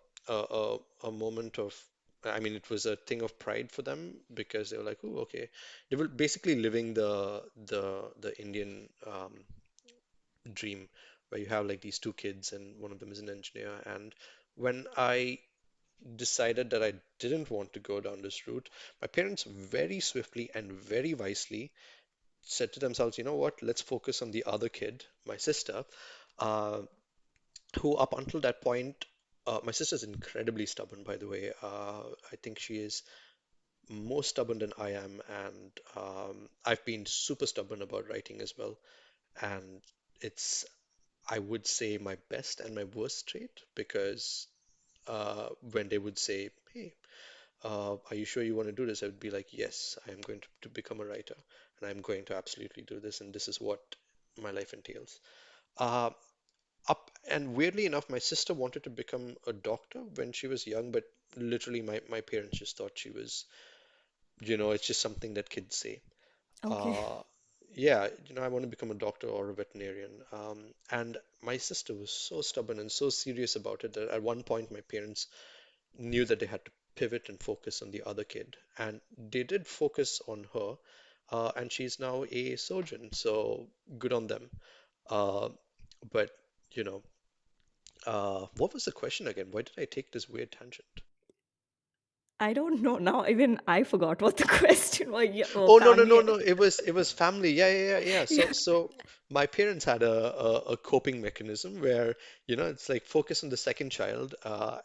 moment of, I mean, it was a thing of pride for them because they were like, oh, okay. They were basically living the Indian dream, where you have like these two kids and one of them is an engineer. And when I decided that I didn't want to go down this route, my parents very swiftly and very wisely said to themselves, you know what, let's focus on the other kid, my sister, uh, who up until that point, my sister's incredibly stubborn, by the way. I think she is more stubborn than I am, and I've been super stubborn about writing as well. And it's, I would say, my best and my worst trait because when they would say, hey, are you sure you want to do this? I would be like, yes, I am going to become a writer and I'm going to absolutely do this, and this is what my life entails. Uh, Up and weirdly enough, my sister wanted to become a doctor when she was young, but literally my parents just thought she was, it's just something that kids say. Okay. Uh, yeah, I want to become a doctor or a veterinarian. And my sister was so stubborn and so serious about it that at one point my parents knew that they had to pivot and focus on the other kid. And they did focus on her, and she's now a surgeon, so good on them. Uh, but, you know, what was the question again? Why did I take this weird tangent? I don't know now. Even I forgot what the question was. Yeah, oh, Oh no no no family. no! It was family. Yeah yeah yeah yeah. Yeah. So my parents had a coping mechanism where it's like focus on the second child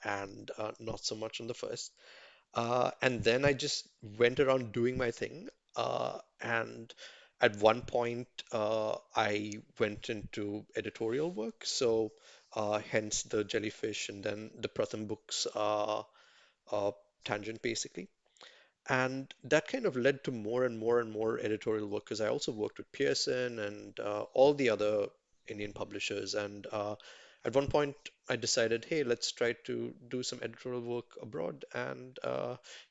and not so much on the first. And then I just went around doing my thing. And at one point, I went into editorial work. So, hence the jellyfish and then the Pratham books uh, tangent, basically. And that kind of led to more and more and more editorial work because I also worked with Pearson and all the other Indian publishers. And at one point, I decided, hey, let's try to do some editorial work abroad, and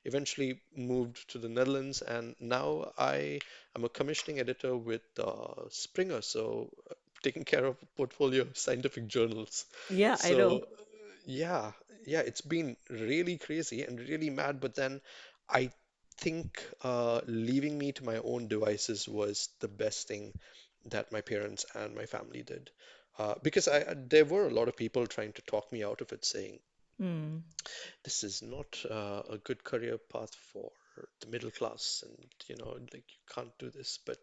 eventually moved to the Netherlands. And now I am a commissioning editor with Springer, so taking care of a portfolio of scientific journals. Yeah, I know. So yeah, yeah, it's been really crazy and really mad, but then I think leaving me to my own devices was the best thing that my parents and my family did. Because there were a lot of people trying to talk me out of it, saying, Hmm. this is not a good career path for the middle class, and like you can't do this. But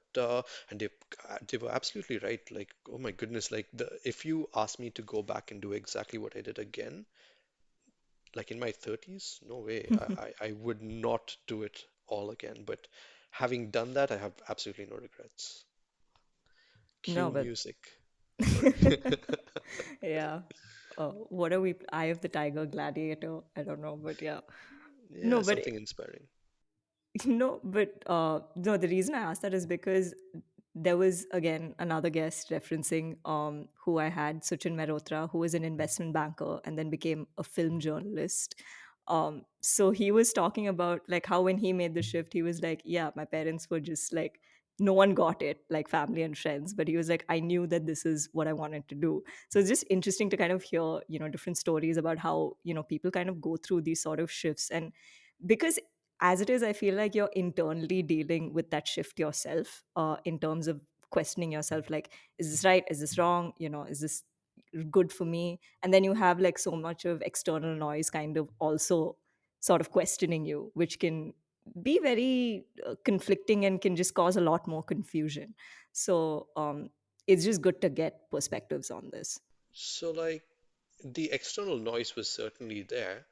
and they were absolutely right. Like, oh my goodness, like the if you ask me to go back and do exactly what I did again, like in my 30s, no way. I would not do it all again. But having done that, I have absolutely no regrets. No, Cue but music. Sorry. yeah. What are we? Eye of the Tiger, Gladiator. I don't know, but yeah. Yeah, No, but something inspiring. no, but no, the reason I asked that is because there was again another guest referencing who I had, Suchin Mehrotra, who was an investment banker and then became a film journalist. So he was talking about like how when he made the shift, he was like, yeah, my parents were just like, no one got it, like family and friends, but he was like, I knew that this is what I wanted to do. So it's just interesting to kind of hear, different stories about how, people kind of go through these sort of shifts. And because as it is, I feel like you're internally dealing with that shift yourself, in terms of questioning yourself, like, is this right, is this wrong, is this good for me? And then you have like so much of external noise kind of also sort of questioning you, which can be very conflicting and can just cause a lot more confusion. So it's just good to get perspectives on this. So, like, the external noise was certainly there,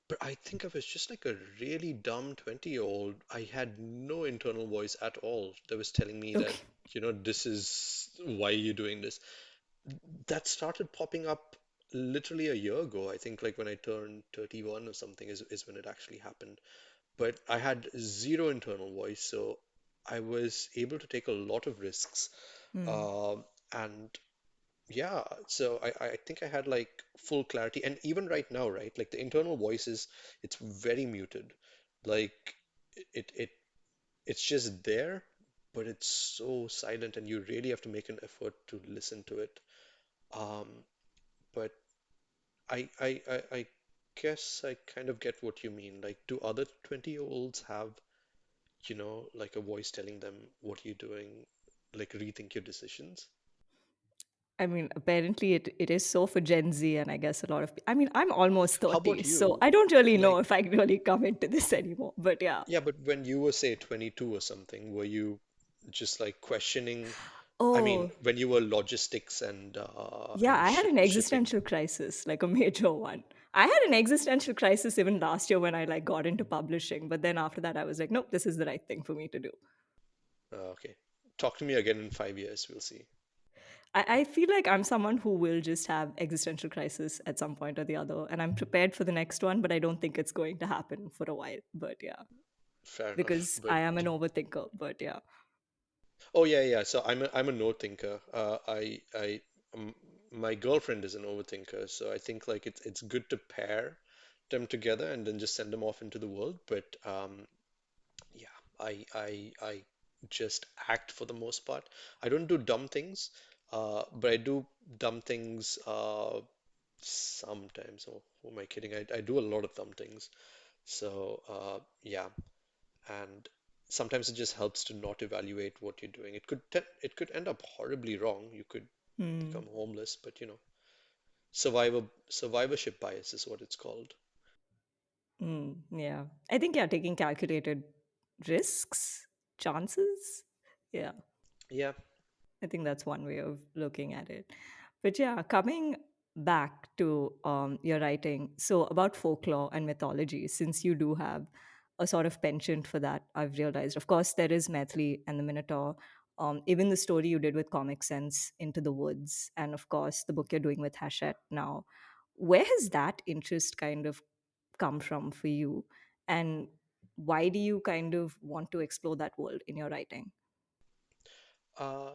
but I think I was just like a really dumb 20-year-old. I had no internal voice at all that was telling me that, Okay. this is why you're doing this. That started popping up literally a year ago. I think like when I turned 31 or something is when it actually happened. But I had zero internal voice, so I was able to take a lot of risks. Hmm. Um, and yeah, so I think I had like full clarity. And even right now, right, like the internal voice it's very muted. Like it, it it's just there, but it's so silent and you really have to make an effort to listen to it. Um, but I guess I kind of get what you mean. Like, do other 20-year-olds have, like a voice telling them what you're doing, like rethink your decisions? I mean, apparently it is so for Gen Z, and I guess a lot of. I mean, I'm almost How 30, about so you? I don't really know Like, if I really come into this anymore. But yeah. yeah, but when you were, say, 22 or something, were you just like questioning? I mean, Oh, when you were logistics and yeah, I had an shipping. existential crisis, like a major one. I had an existential crisis even last year when I like got into publishing, but then after that, I was like, nope, this is the right thing for me to do. Okay, talk to me again in 5 years. We'll see. I feel like I'm someone who will just have existential crisis at some point or the other, and I'm prepared for the next one, but I don't think it's going to happen for a while. But yeah, Fair enough. because But I am an overthinker. But yeah. oh yeah, yeah. So I'm a note thinker. Um, my girlfriend is an overthinker, so I think like it's good to pair them together and then just send them off into the world. But yeah, I just act for the most part. I don't do dumb things, but I do dumb things sometimes. Oh, who am I kidding? I do a lot of dumb things. So yeah, and sometimes it just helps to not evaluate what you're doing. It could end up horribly wrong. You could Hmm. become homeless, but survivorship bias is what it's called. Mm, yeah. I think, yeah, taking calculated risks, chances. Yeah. Yeah. I think that's one way of looking at it. But yeah, coming back to your writing, so about folklore and mythology, since you do have a sort of penchant for that, I've realized. Of course, there is Maithili and the Minotaur. Even the story you did with Comic Sense, Into the Woods, and of course, the book you're doing with Hachette now. Where has that interest kind of come from for you? And why do you kind of want to explore that world in your writing? Uh,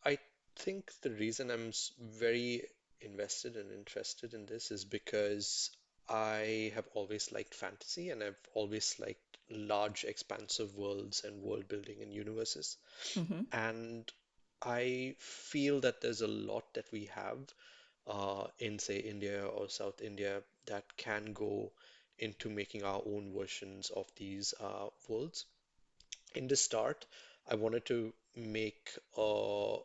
I think the reason very invested and interested in this is because I have always liked fantasy and I've always liked large, expansive worlds and world building and universes. Hmm. And I feel that there's a lot that we have in, say, India or South India that can go into making our own versions of these worlds. In the start, I wanted to make a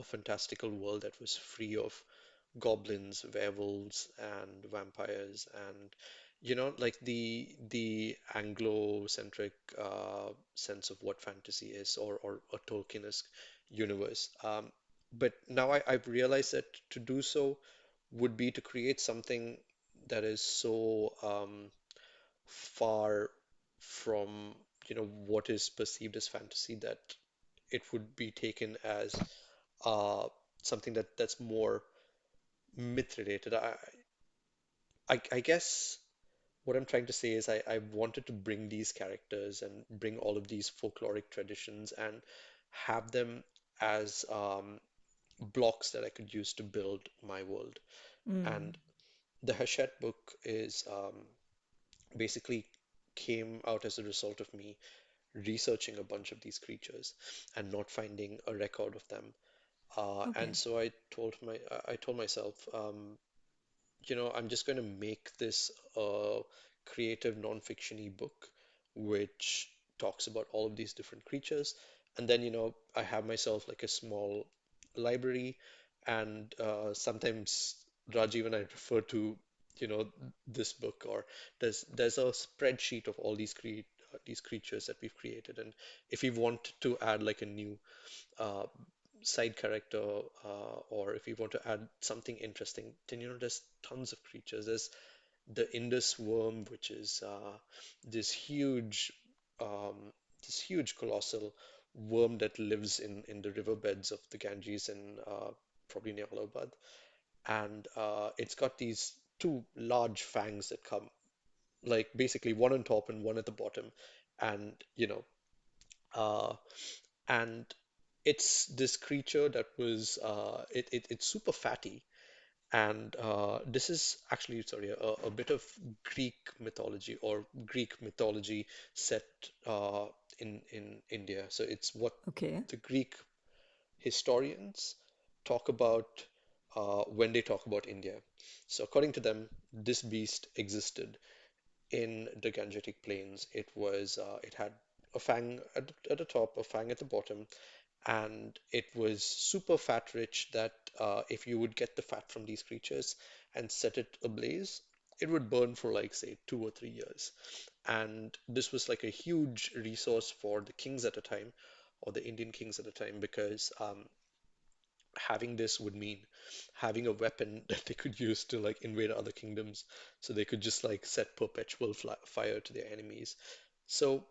fantastical world that was free of goblins, werewolves, and vampires, and like the Anglo-centric sense of what fantasy is, or a Tolkien-esque universe. But now I've realized that to do so would be to create something that is so far from what is perceived as fantasy that it would be taken as uh, something that's more myth related. I guess what I'm trying to say is I wanted to bring these characters and bring all of these folkloric traditions and have them as blocks that I could use to build my world. And Mm. the Hachette book is basically came out as a result of me researching a bunch of these creatures and not finding a record of them. And Okay. so I told myself, I'm just going to make this a creative non-fiction book which talks about all of these different creatures. And then, I have myself like a small library, and sometimes Rajiv and I refer to, you know, this book, or there's a spreadsheet of all these creatures that we've created. And if we want to add like a new uh, side character, or if you want to add something interesting, then there's tons of creatures. There's the Indus worm, which is this huge, um, this huge colossal worm that lives in the riverbeds of the Ganges in probably near Allahabad, and it's got these two large fangs that come, like basically one on top and one at the bottom, and uh, and it's this creature that was it's super fatty, and this is actually, sorry, a bit of Greek mythology, or Greek mythology set in India. So it's what Okay. the Greek historians talk about when they talk about India. So according to them, this beast existed in the Gangetic Plains. It had a fang at the top, a fang at the bottom, and it was super fat rich that if you would get the fat from these creatures and set it ablaze, it would burn for like say 2 or 3 years. And this was like a huge resource for the kings at the time, or the Indian kings at the time, because having this would mean having a weapon that they could use to like invade other kingdoms, so they could just like set perpetual fire to their enemies. So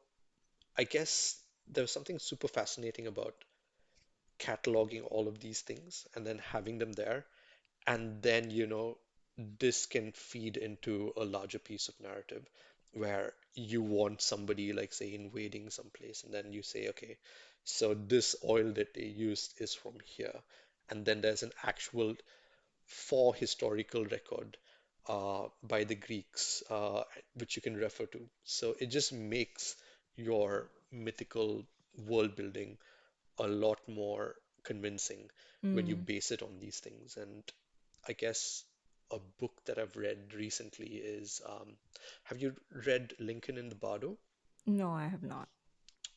I guess there was something super fascinating about cataloging all of these things and then having them there. And then, this can feed into a larger piece of narrative where you want somebody, like, say, invading some place, and then you say, okay, so this oil that they used is from here. And then there's an actual for historical record by the Greeks, which you can refer to. So it just makes your mythical world building a lot more convincing when you Mm. base it on these things. And I guess a book that I've read recently is have you read Lincoln in the Bardo? No, I have not.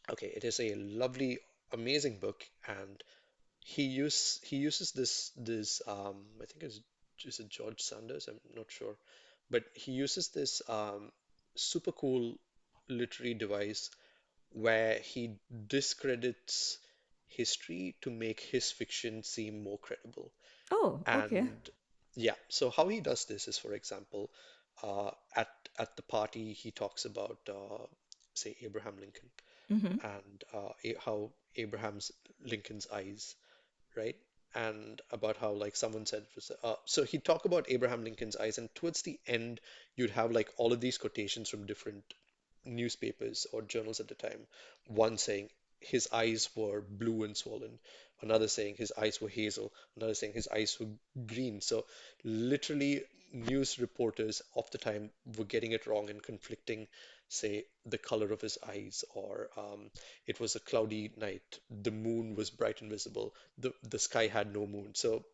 Okay, it is a lovely, amazing book, and he uses this I think it's is it George Saunders? I'm not sure, but he uses this super cool literary device where he discredits history to make his fiction seem more credible. Oh, okay. And yeah, so how he does this is, for example, uh, at at the party he talks about, say, Abraham Lincoln, Hmm. and how Abraham's Lincoln's eyes, right? And about how like someone said it was so he'd talk about Abraham Lincoln's eyes, and towards the end you'd have like all of these quotations from different newspapers or journals at the time. One saying his eyes were blue and swollen, another saying his eyes were hazel, another saying his eyes were green. So literally, news reporters of the time were getting it wrong and conflicting, say, the color of his eyes, or it was a cloudy night, the moon was bright and visible, the sky had no moon. So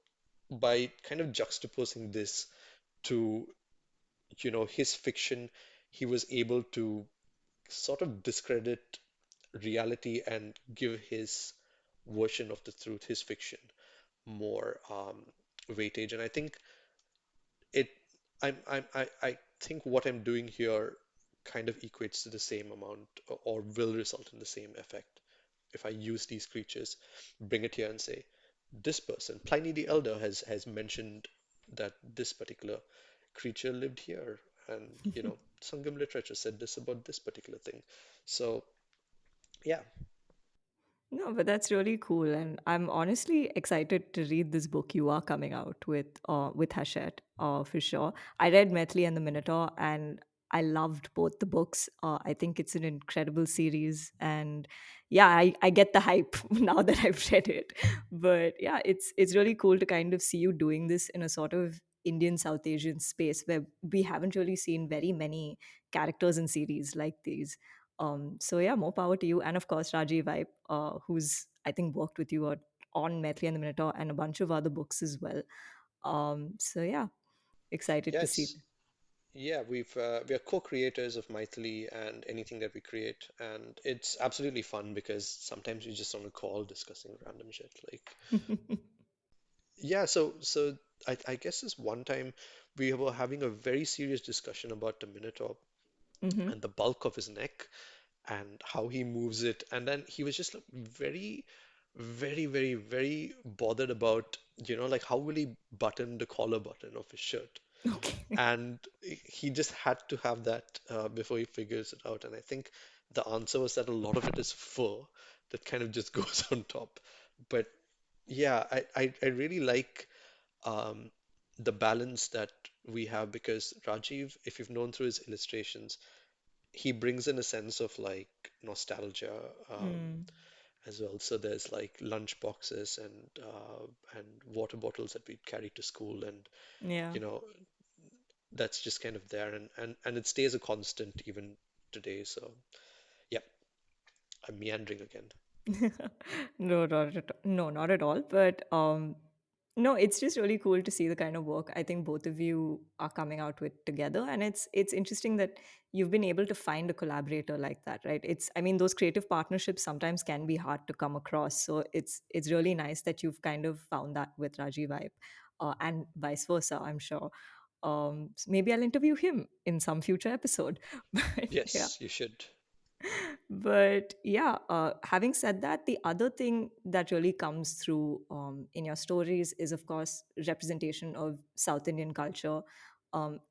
by kind of juxtaposing this to, his fiction, he was able to sort of discredit reality and give his version of the truth, his fiction, more weightage. And I think it, I think what I'm doing here kind of equates to the same amount or will result in the same effect. If I use these creatures, bring it here and say, this person, Pliny the Elder, has mentioned that this particular creature lived here, and Sangam literature said this about this particular thing. So yeah, No, but that's really cool, and I'm honestly excited to read this book you are coming out with Hachette, for sure. I read Methley and the Minotaur, and I loved both the books. I think it's an incredible series, and yeah, I get the hype now that I've read it. But yeah, it's really cool to kind of see you doing this in a sort of Indian South Asian space where we haven't really seen very many characters in series like these. So yeah, more power to you. And of course, Rajiv Eipe, who's I think worked with you on Methley and the Minotaur and a bunch of other books as well. So yeah, excited to see. yes, yeah, we are co-creators of Maithili and anything that we create, and it's absolutely fun because sometimes we just on a call discussing random shit. Like, yeah, so I guess this one time we were having a very serious discussion about the Minotaur Hmm. and the bulk of his neck and how he moves it, and then he was just like very, very, very, very bothered about, like how will he button the collar button of his shirt. Okay. And he just had to have that before he figures it out. And I think the answer was that a lot of it is fur that kind of just goes on top. But yeah, I really like um, the balance that we have because Rajiv, if you've known through his illustrations, he brings in a sense of like nostalgia Mm, as well. So there's like lunch boxes and water bottles that we carry to school, and yeah. you know that's just kind of there, and it stays a constant even today. So yeah, I'm meandering again. No, no, not at all. But no, it's just really cool to see the kind of work I think both of you are coming out with together, and it's interesting that you've been able to find a collaborator like that, right? It's I mean those creative partnerships sometimes can be hard to come across, so it's really nice that you've kind of found that with Rajiv Vibe, and vice versa. I'm sure. Maybe I'll interview him in some future episode. But yeah. Yes, you should. But yeah, having said that, the other thing that really comes through in your stories is, of course, representation of South Indian culture,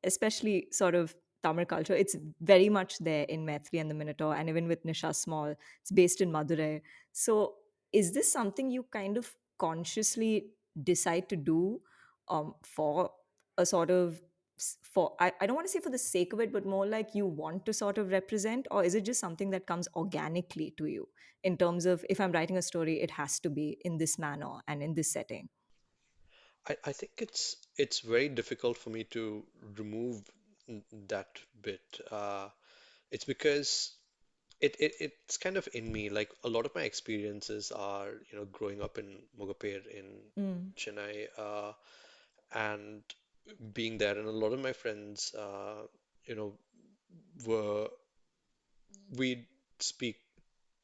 especially sort of Tamil culture. It's very much there in Maithili and the Minotaur, and even with Nisha Small, it's based in Madurai. So, is this something you kind of consciously decide to do for a sort of for I don't want to say for the sake of it, but more like you want to sort of represent, or is it just something that comes organically to you in terms of if I'm writing a story, it has to be in this manner and in this setting? I think it's very difficult for me to remove that bit. It's because it's kind of in me. Like a lot of my experiences are, growing up in Mogapur in Mm. Chennai, and being there, and a lot of my friends, you know, were we speak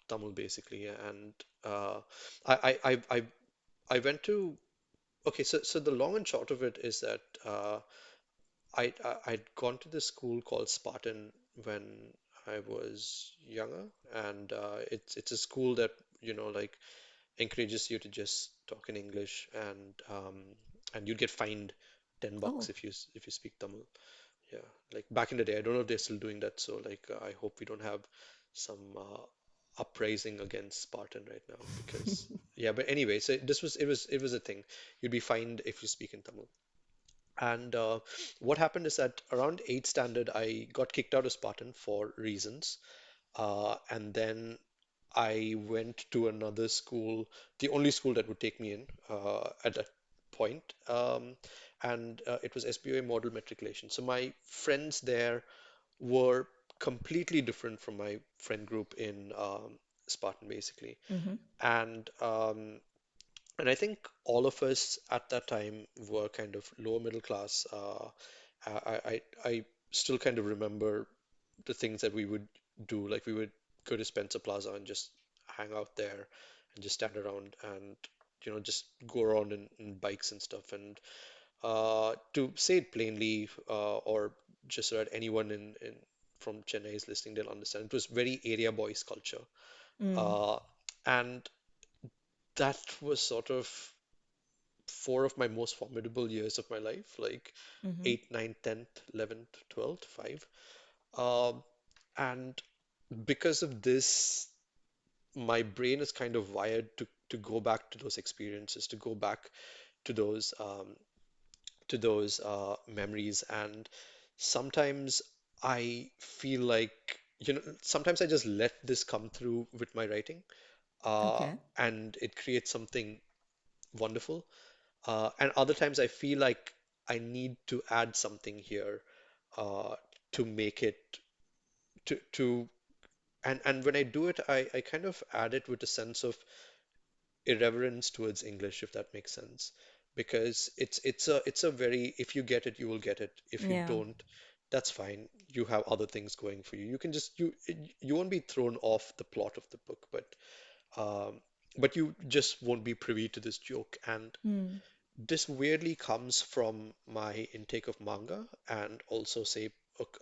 Tamil basically, and I I went to okay, so the long and short of it is that I'd gone to this school called Spartan when I was younger, and it's a school that like encourages you to just talk in English, and you'd get fined $10 Oh. if you speak Tamil. Yeah, like back in the day, I don't know if they're still doing that. So like, I hope we don't have some uprising against Spartan right now because yeah. But anyway, so it was a thing. You'd be fined if you speak in Tamil. And what happened is that around eighth standard, I got kicked out of Spartan for reasons, and then I went to another school, the only school that would take me in at that point, and it was SBOA Model Matriculation. So my friends there were completely different from my friend group in Spartan, basically. Mm-hmm. And and I think all of us at that time were kind of lower middle class. I still kind of remember the things that we would do. Like we would go to Spencer Plaza and just hang out there and just stand around and just go around in bikes and stuff. And to say it plainly, or just so that anyone in from Chennai is listening, they'll understand. It was very area boys culture. Mm. Uh, and that was sort of four of my most formidable years of my life, like Mm-hmm. 8th, 9th, 10th, 11th, 12th, 5. Um, and because of this, my brain is kind of wired to go back to those experiences, to go back to those memories. And sometimes I feel like, sometimes I just let this come through with my writing, Okay. and it creates something wonderful. And other times I feel like I need to add something here uh, to make it to and when I do it, I kind of add it with a sense of irreverence towards English, if that makes sense. Because it's a very, if you get it, you will get it. If you Yeah. don't, that's fine. You have other things going for you. You can just you won't be thrown off the plot of the book, um, but you just won't be privy to this joke. And Mm. this weirdly comes from my intake of manga, and also say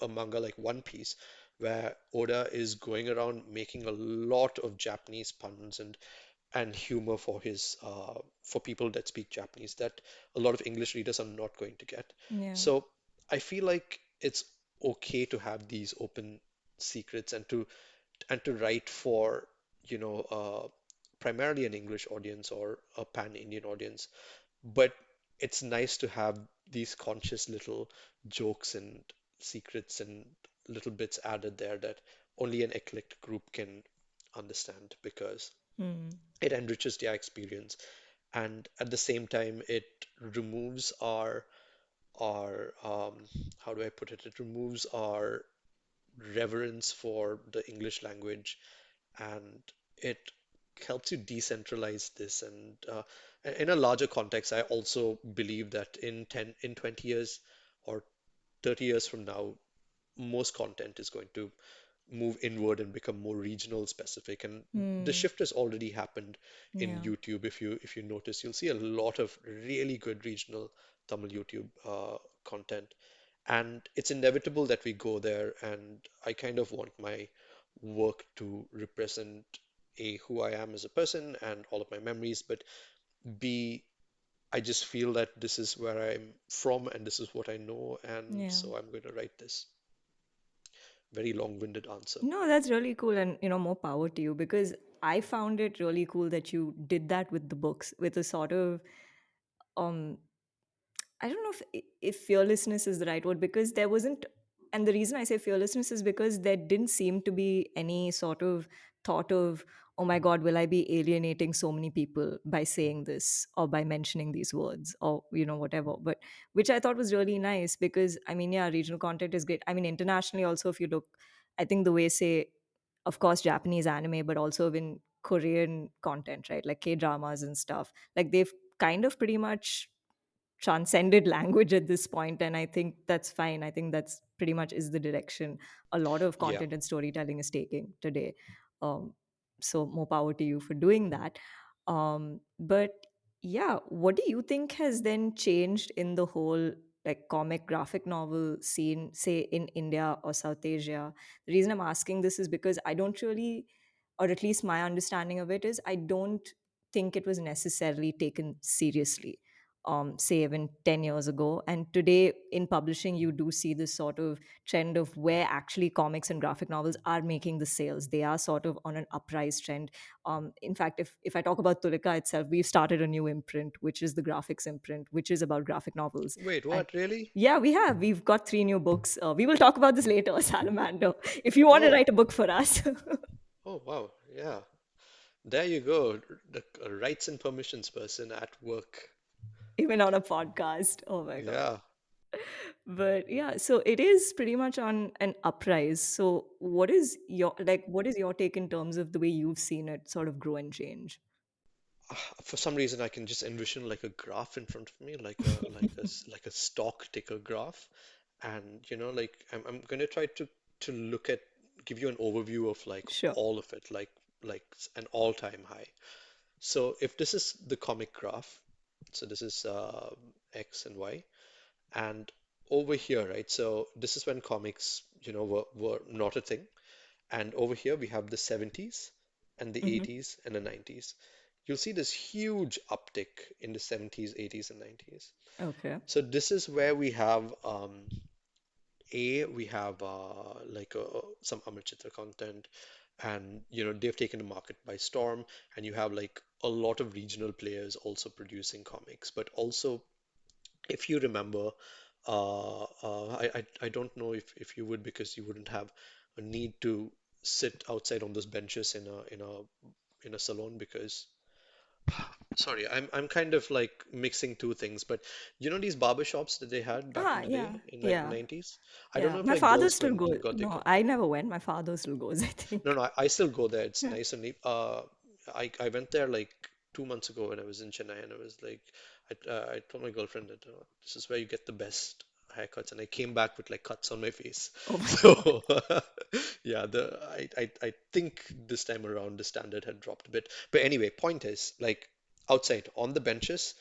a manga like One Piece, where Oda is going around making a lot of Japanese puns and humor for his for people that speak Japanese that a lot of English readers are not going to get. Yeah. So I feel like it's okay to have these open secrets and to write for, primarily an English audience or a pan-Indian audience, but it's nice to have these conscious little jokes and secrets and little bits added there that only an eclectic group can understand, because Mm. it enriches their experience, and at the same time it removes our how do I put it? It removes our reverence for the English language, and it helps you decentralize this. And in a larger context, I also believe that in 20 years or 30 years from now, most content is going to move inward and become more regional specific. And the Mm. shift has already happened in Yeah. YouTube. If you notice, you'll see a lot of really good regional Tamil YouTube content. And it's inevitable that we go there, and I kind of want my work to represent A, who I am as a person and all of my memories, but B, I just feel that this is where I'm from and this is what I know, and Yeah. so I'm going to write this very long-winded answer. No, that's really cool, and more power to you, because I found it really cool that you did that with the books, with a sort of um I don't know if fearlessness is the right word, because there wasn't, and the reason I say fearlessness is because there didn't seem to be any sort of thought of, oh my God, will I be alienating so many people by saying this or by mentioning these words or, whatever. But which I thought was really nice because, I mean, yeah, regional content is great. I mean, internationally also, if you look, I think the way, say, of course, Japanese anime, but also in Korean content, right? Like K dramas and stuff, like they've kind of pretty much transcended language at this point, and I think that's fine. I think that's pretty much is the direction a lot of Yeah. content and storytelling is taking today. Um, so more power to you for doing that. But yeah, what do you think has then changed in the whole, like, comic graphic novel scene, say in India or South Asia? The reason I'm asking this is because I don't really, or at least my understanding of it is, I don't think it was necessarily taken seriously, say even 10 years ago. And today in publishing, you do see this sort of trend of where actually comics and graphic novels are making the sales. They are sort of on an uprise trend. In fact, if I talk about Tulika itself, we've started a new imprint, which is the graphics imprint, which is about graphic novels. Wait, And what, really? yeah, we've got three new books. We will talk about this later, Salamander, if you want to Oh, write a book for us. oh, wow. Yeah. There you go. The rights and permissions person at work. even on a podcast. Oh my God. Yeah. But yeah, so it is pretty much on an uprise. So what is your take in terms of the way you've seen it sort of grow and change? For some reason, I can just envision like a graph in front of me, like a stock ticker graph, and like I'm gonna try to look at give you an overview of like Sure. all of it, like an all-time high. So if this is the comic graph, so this is X and Y, and over here, right? So this is when comics, were not a thing. And over here we have the 70s and the Hmm. 80s and the 90s. You'll see this huge uptick in the 70s, 80s, and 90s. Okay. So this is where we have we have some Amritsar content, and they've taken the market by storm, and you have like a lot of regional players also producing comics. But also, if you remember, I don't know if you would, because you wouldn't have a need to sit outside on those benches in a salon, because sorry, I'm kind of like mixing two things. But these barber shops that they had back in Ah, the yeah. day in like Yeah. 90s? I don't Yeah. know if My like father girls still went goes. and got their No, I never went. My father still goes, I no, think. no, I still go there. It's Yeah. nice and neat. I went there like 2 months ago when I was in Chennai, and I was like, I told my girlfriend that this is where you get the best haircuts, and I came back with like cuts on my face. Oh my God. So yeah, I think this time around the standard had dropped a bit. But anyway, point is like outside on the benches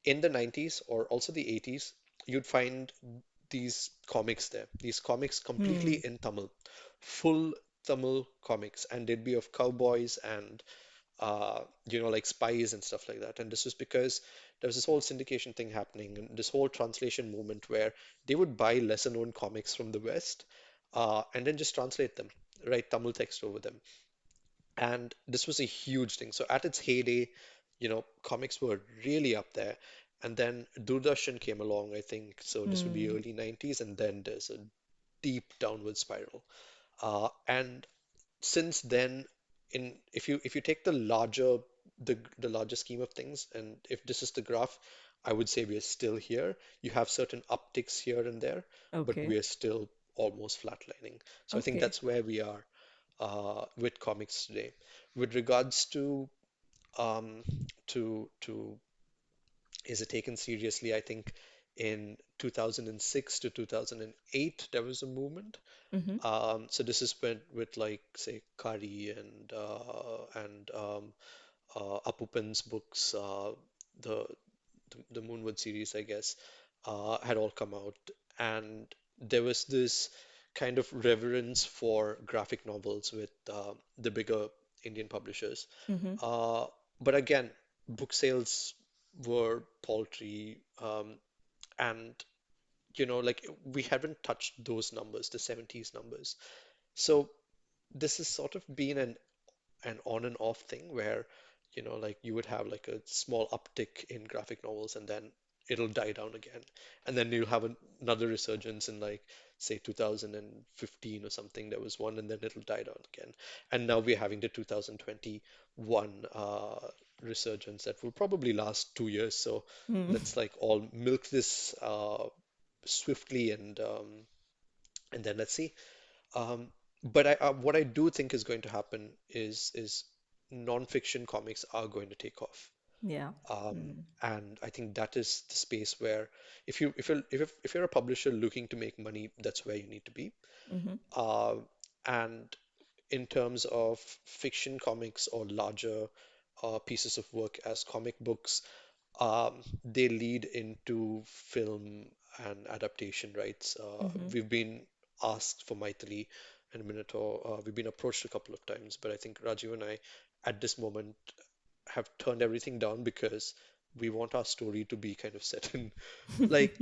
in the 90s or also the 80s, you'd find these comics there. These comics completely Hmm. in Tamil, full Tamil comics, and they'd be of cowboys and like spies and stuff like that. And this was because there was this whole syndication thing happening and this whole translation movement where they would buy lesser known comics from the West, and then just translate them, write Tamil text over them. And this was a huge thing. So at its heyday, comics were really up there. And then Doordarshan came along, I think. So this would be Hmm. early 90s, and then there's a deep downward spiral. And since then, in if you take the larger scheme of things, and if this is the graph, I would say we are still here. You have certain upticks here and there, but Okay. we are still almost flatlining. So I think Okay. that's where we are with comics today. With regards um, to is it taken seriously? I think in 2006 to 2008 there was a movement. Mm-hmm. So this is when with like say Kari and Apupan's books, the, the Moonwood series, I guess, had all come out, and there was this kind of reverence for graphic novels with the bigger Indian publishers. Mm-hmm. Uh, but again, book sales were paltry, and like we haven't touched those numbers, the 70s numbers. So this has sort of been an on and off thing where, like you would have like a small uptick in graphic novels, and then it'll die down again. And then you'll have another resurgence in like, say, 2015 or something. There was one, and then it'll die down again. And now we're having the 2021 resurgence that will probably last 2 years. So Hmm. let's like all milk this swiftly, and then let's see. Um, but what I do think is going to happen is non-fiction comics are going to take off. Yeah. Um, Mm. and I think that is the space where if you're a publisher looking to make money, that's where you need to be. Mm-hmm. Uh, and in terms of fiction comics or larger pieces of work as comic books, they lead into film and adaptation rights. Mm-hmm. We've been asked for Maithili and Minotaur. We've been approached a couple of times, but I think Rajiv and I, at this moment, have turned everything down because we want our story to be kind of set in, like,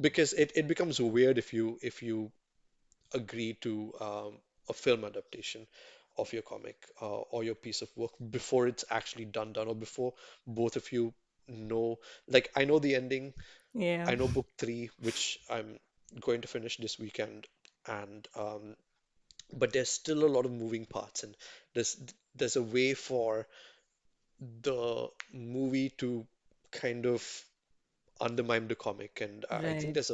because it becomes weird if you agree to a film adaptation of your comic or your piece of work before it's actually done, or before both of you know. Like, I know the ending. Yeah. I know book three, which I'm going to finish this weekend, and but there's still a lot of moving parts, and there's there's a way for the movie to kind of undermine the comic, and I think Right. there's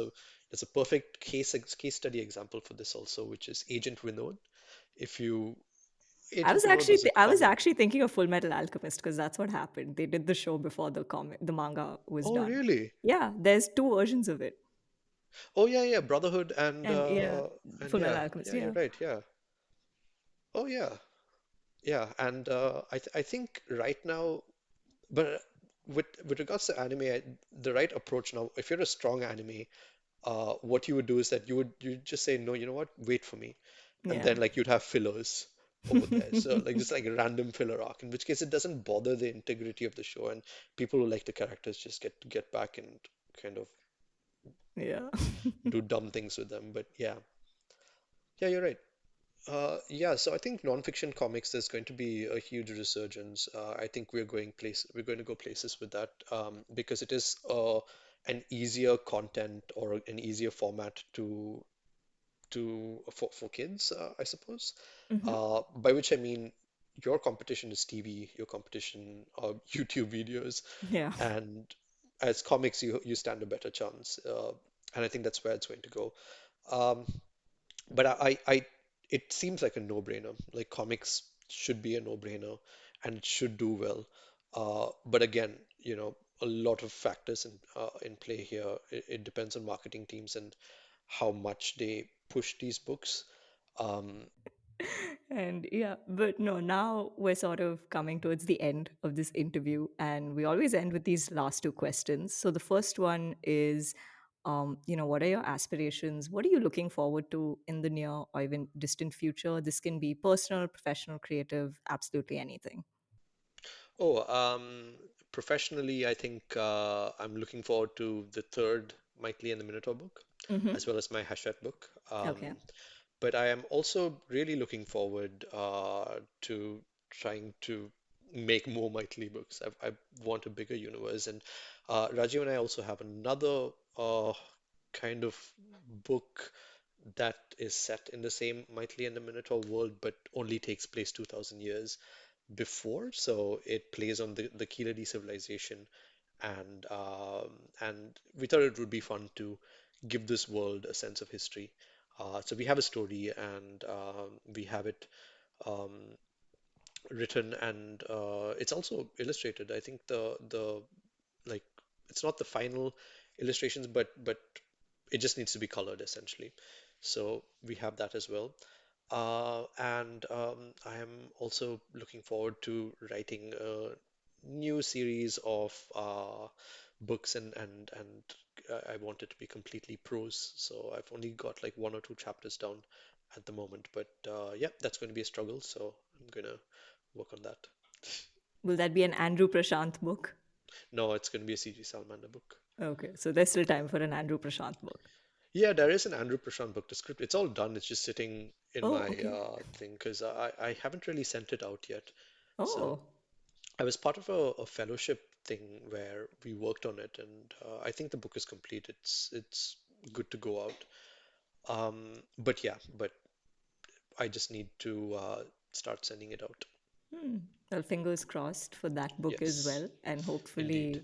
a perfect case study example for this also, which is Agent Vinod. If you Agent Vinod was a I was comic. actually thinking of Full Metal Alchemist because that's what happened. They did the show before the manga was Oh, done. really? Yeah, there's two versions of it. Oh, yeah, yeah, Brotherhood And yeah, and Full Metal yeah, Alchemist, yeah, you're yeah. right, yeah. Oh, yeah, yeah, and I think right now, but with regards to anime, the right approach now, if you're a strong anime, what you would do is that you'd just say, no, you know what, wait for me, and Yeah. then like you'd have fillers over there, so like just like a random filler arc, in which case it doesn't bother the integrity of the show, and people who like the characters just get back and kind of Yeah. do dumb things with them. But yeah, yeah, you're right. Yeah, so I think nonfiction comics, there's going to be a huge resurgence. I think we're going to go places with that, because it is an easier content or an easier format to for kids, I suppose. Hmm. By which I mean your competition is TV, your competition are YouTube videos, Yeah. and as comics you stand a better chance. And I think that's where it's going to go. Um, but it seems like a no-brainer. Like comics should be a no-brainer and it should do well. But again, a lot of factors in play here. It depends on marketing teams and how much they push these books. Um, And yeah, but no, now we're sort of coming towards the end of this interview, and we always end with these last two questions. So the first one is, what are your aspirations? What are you looking forward to in the near or even distant future? This can be personal, professional, creative, absolutely anything. oh, Professionally, I think I'm looking forward to the third Mighty and the Minotaur book, Hmm. as well as my Hachette book. Okay. But I am also really looking forward to trying to make more Mighty books. I want a bigger universe, and Rajiv and I also have another kind of book that is set in the same Mighty and the Minotaur world, but only takes place 2,000 years before. So it plays on the Kiladi civilization, and we thought it would be fun to give this world a sense of history. So we have a story, and we have it um, written, and it's also illustrated. I think the like it's not the final illustrations, but it just needs to be colored essentially. So we have that as well. And I am also looking forward to writing a new series of books, and I want it to be completely prose. So I've only got like one or two chapters down at the moment, but yeah, that's going to be a struggle. So I'm gonna work on that. Will that be an Andrew Prashanth book? No, it's going to be a CG Salamander book. Okay, so there's still time for an Andrew Prashanth book. Yeah, there is an Andrew Prashant book. The script, it's all done. It's just sitting in Oh, my okay. thing because I haven't really sent it out yet. So Oh. I was part of a fellowship thing where we worked on it, and I think the book is complete. It's good to go out. But yeah, but I just need to start sending it out. Hmm. Well, fingers crossed for that book as Yes, well. And indeed. hopefully,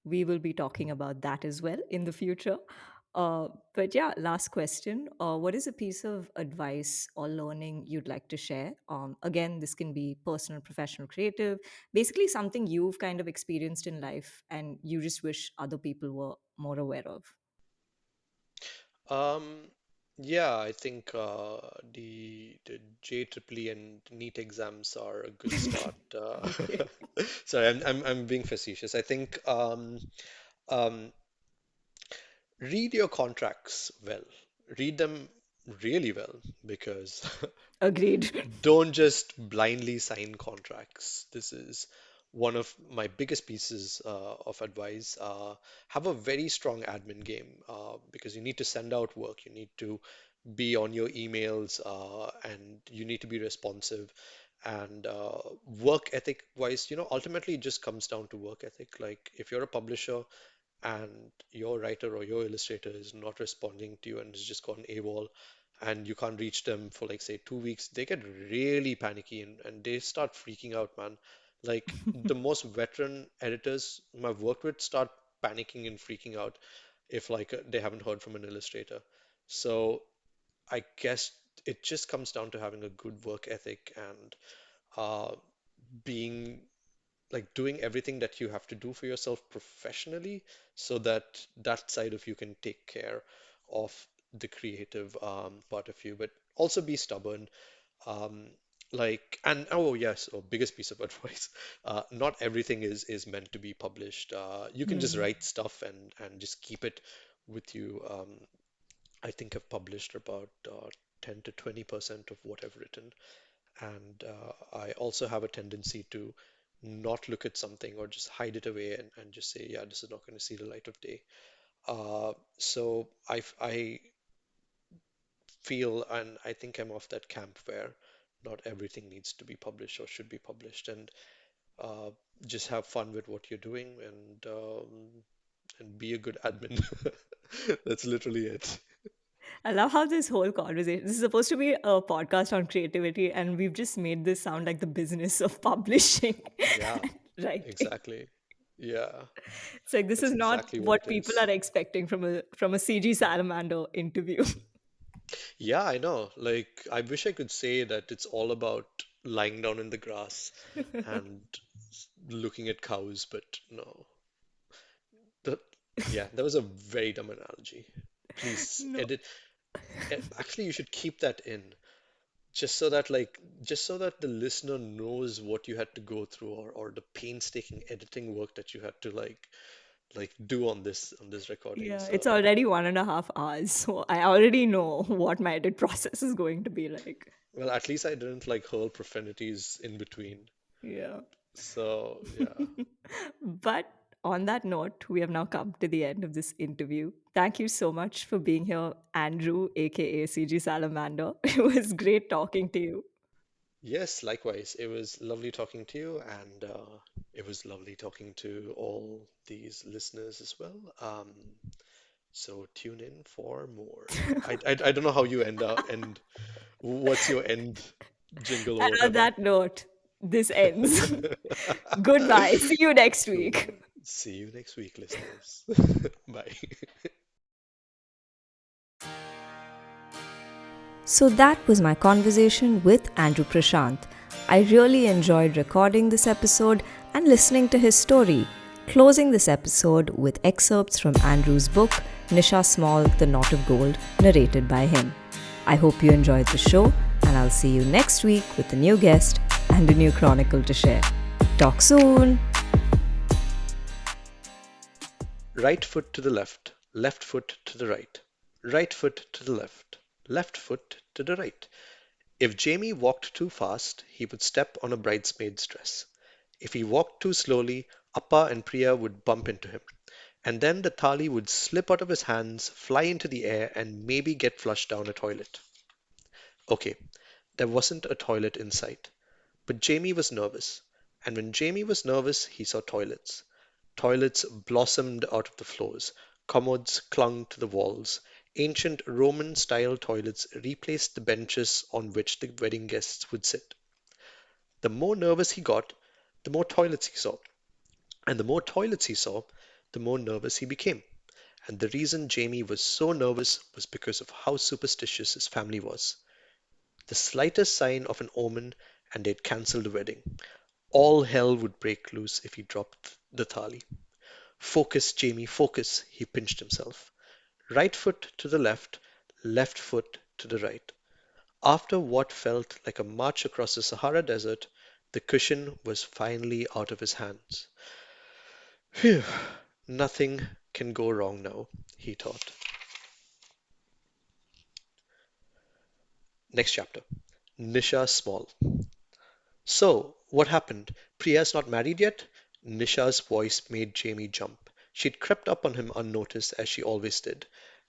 we will be talking about that as well in the future. But yeah, last question. What is a piece of advice or learning you'd like to share? Again, this can be personal, professional, creative, basically something you've kind of experienced in life and you just wish other people were more aware of. Um, yeah, I think the JEEE and NEET exams are a good start. Okay. Sorry, I'm being facetious. I think um, read your contracts well. Read them really well because Agreed. don't just blindly sign contracts. This is one of my biggest pieces of advice. Have a very strong admin game because you need to send out work, you need to be on your emails, and you need to be responsive. And work ethic wise, ultimately it just comes down to work ethic. Like if you're a publisher and your writer or your illustrator is not responding to you and has just gone AWOL and you can't reach them for like say 2 weeks, they get really panicky and they start freaking out, man. Like the most veteran editors I've worked with start panicking and freaking out if like they haven't heard from an illustrator. So I guess it just comes down to having a good work ethic and uh, being like doing everything that you have to do for yourself professionally so that that side of you can take care of the creative part of you, but also be stubborn. Um, like, and oh yes, oh, biggest piece of advice. Not everything is meant to be published. You can just Hmm. write stuff and just keep it with you. I think I've published about 10 to 20% of what I've written. And I also have a tendency to not look at something or just hide it away and just say, yeah, this is not going to see the light of day. So I feel, and I think I'm of that camp where not everything needs to be published or should be published, and uh, just have fun with what you're doing and be a good admin. That's literally it. I love how this whole conversation, this is supposed to be a podcast on creativity, and we've just made this sound like the business of publishing Yeah, and writing. exactly. Yeah, It's like this is that's not exactly what it what people is. are expecting from a CG Salamander interview. Yeah, I know. Like, I wish I could say that it's all about lying down in the grass and looking at cows, but no. The, yeah, that was a very dumb analogy. Please No. edit. Actually, you should keep that in, just so that just so that the listener knows what you had to go through or the painstaking editing work that you had to do on this recording. Yeah, it's So, already 1.5 hours, so I already know what my edit process is going to be like. well, at least I didn't like hurl profanities in between. Yeah. So, yeah. But on that note, we have now come to the end of this interview. Thank you so much for being here, Andrew, aka CG Salamander. It was great talking to you. Yes, likewise. It was lovely talking to you, and it was lovely talking to all these listeners as well. So tune in for more. I don't know how you end. What's your end jingle or And on whatever? that note, this ends. Goodbye. See you next Cool. week. See you next week, listeners. Bye. So that was my conversation with Andrew Prashanth. I really enjoyed recording this episode and listening to his story, closing this episode with excerpts from Andrew's book, Nisha Small, The Knot of Gold, narrated by him. I hope you enjoyed the show, and I'll see you next week with a new guest and a new chronicle to share. Talk soon! Right foot to the left foot to the right foot to the left foot to the right. If Jamie walked too fast, he would step on a bridesmaid's dress. If he walked too slowly, Appa and Priya would bump into him. And then the thali would slip out of his hands, fly into the air, and maybe get flushed down a toilet. Okay, there wasn't a toilet in sight. But Jamie was nervous. And when Jamie was nervous, he saw toilets. Toilets blossomed out of the floors. Commodes clung to the walls. Ancient Roman-style toilets replaced the benches on which the wedding guests would sit. The more nervous he got, the more toilets he saw. And the more toilets he saw, the more nervous he became. And the reason Jamie was so nervous was because of how superstitious his family was. The slightest sign of an omen, and they'd cancel the wedding. All hell would break loose if he dropped the thali. Focus, Jamie, focus, he pinched himself. Right foot to the left foot to the right. After what felt like a march across the Sahara Desert, the cushion was finally out of his hands. Phew, nothing can go wrong now, he thought. Next chapter. Nisha Small. So, what happened? Priya's not married yet? Nisha's voice made Jamie jump. She'd crept up on him unnoticed, as she always did,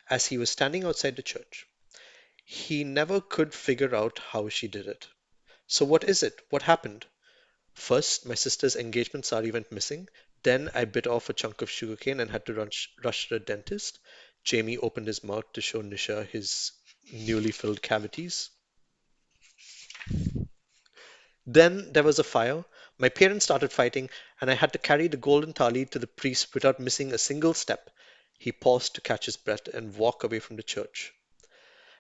as he was standing outside the church. He never could figure out how she did it. So what is it? What happened? First, my sister's engagement sari went missing. Then I bit off a chunk of sugarcane and had to rush to the dentist. Jamie opened his mouth to show Nisha his newly filled cavities. Then there was a fire. My parents started fighting, and I had to carry the golden thali to the priest without missing a single step. He paused to catch his breath and walk away from the church.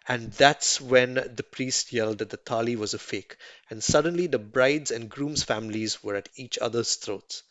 And that's when the priest yelled that the thali was a fake, and suddenly the bride's and groom's families were at each other's throats.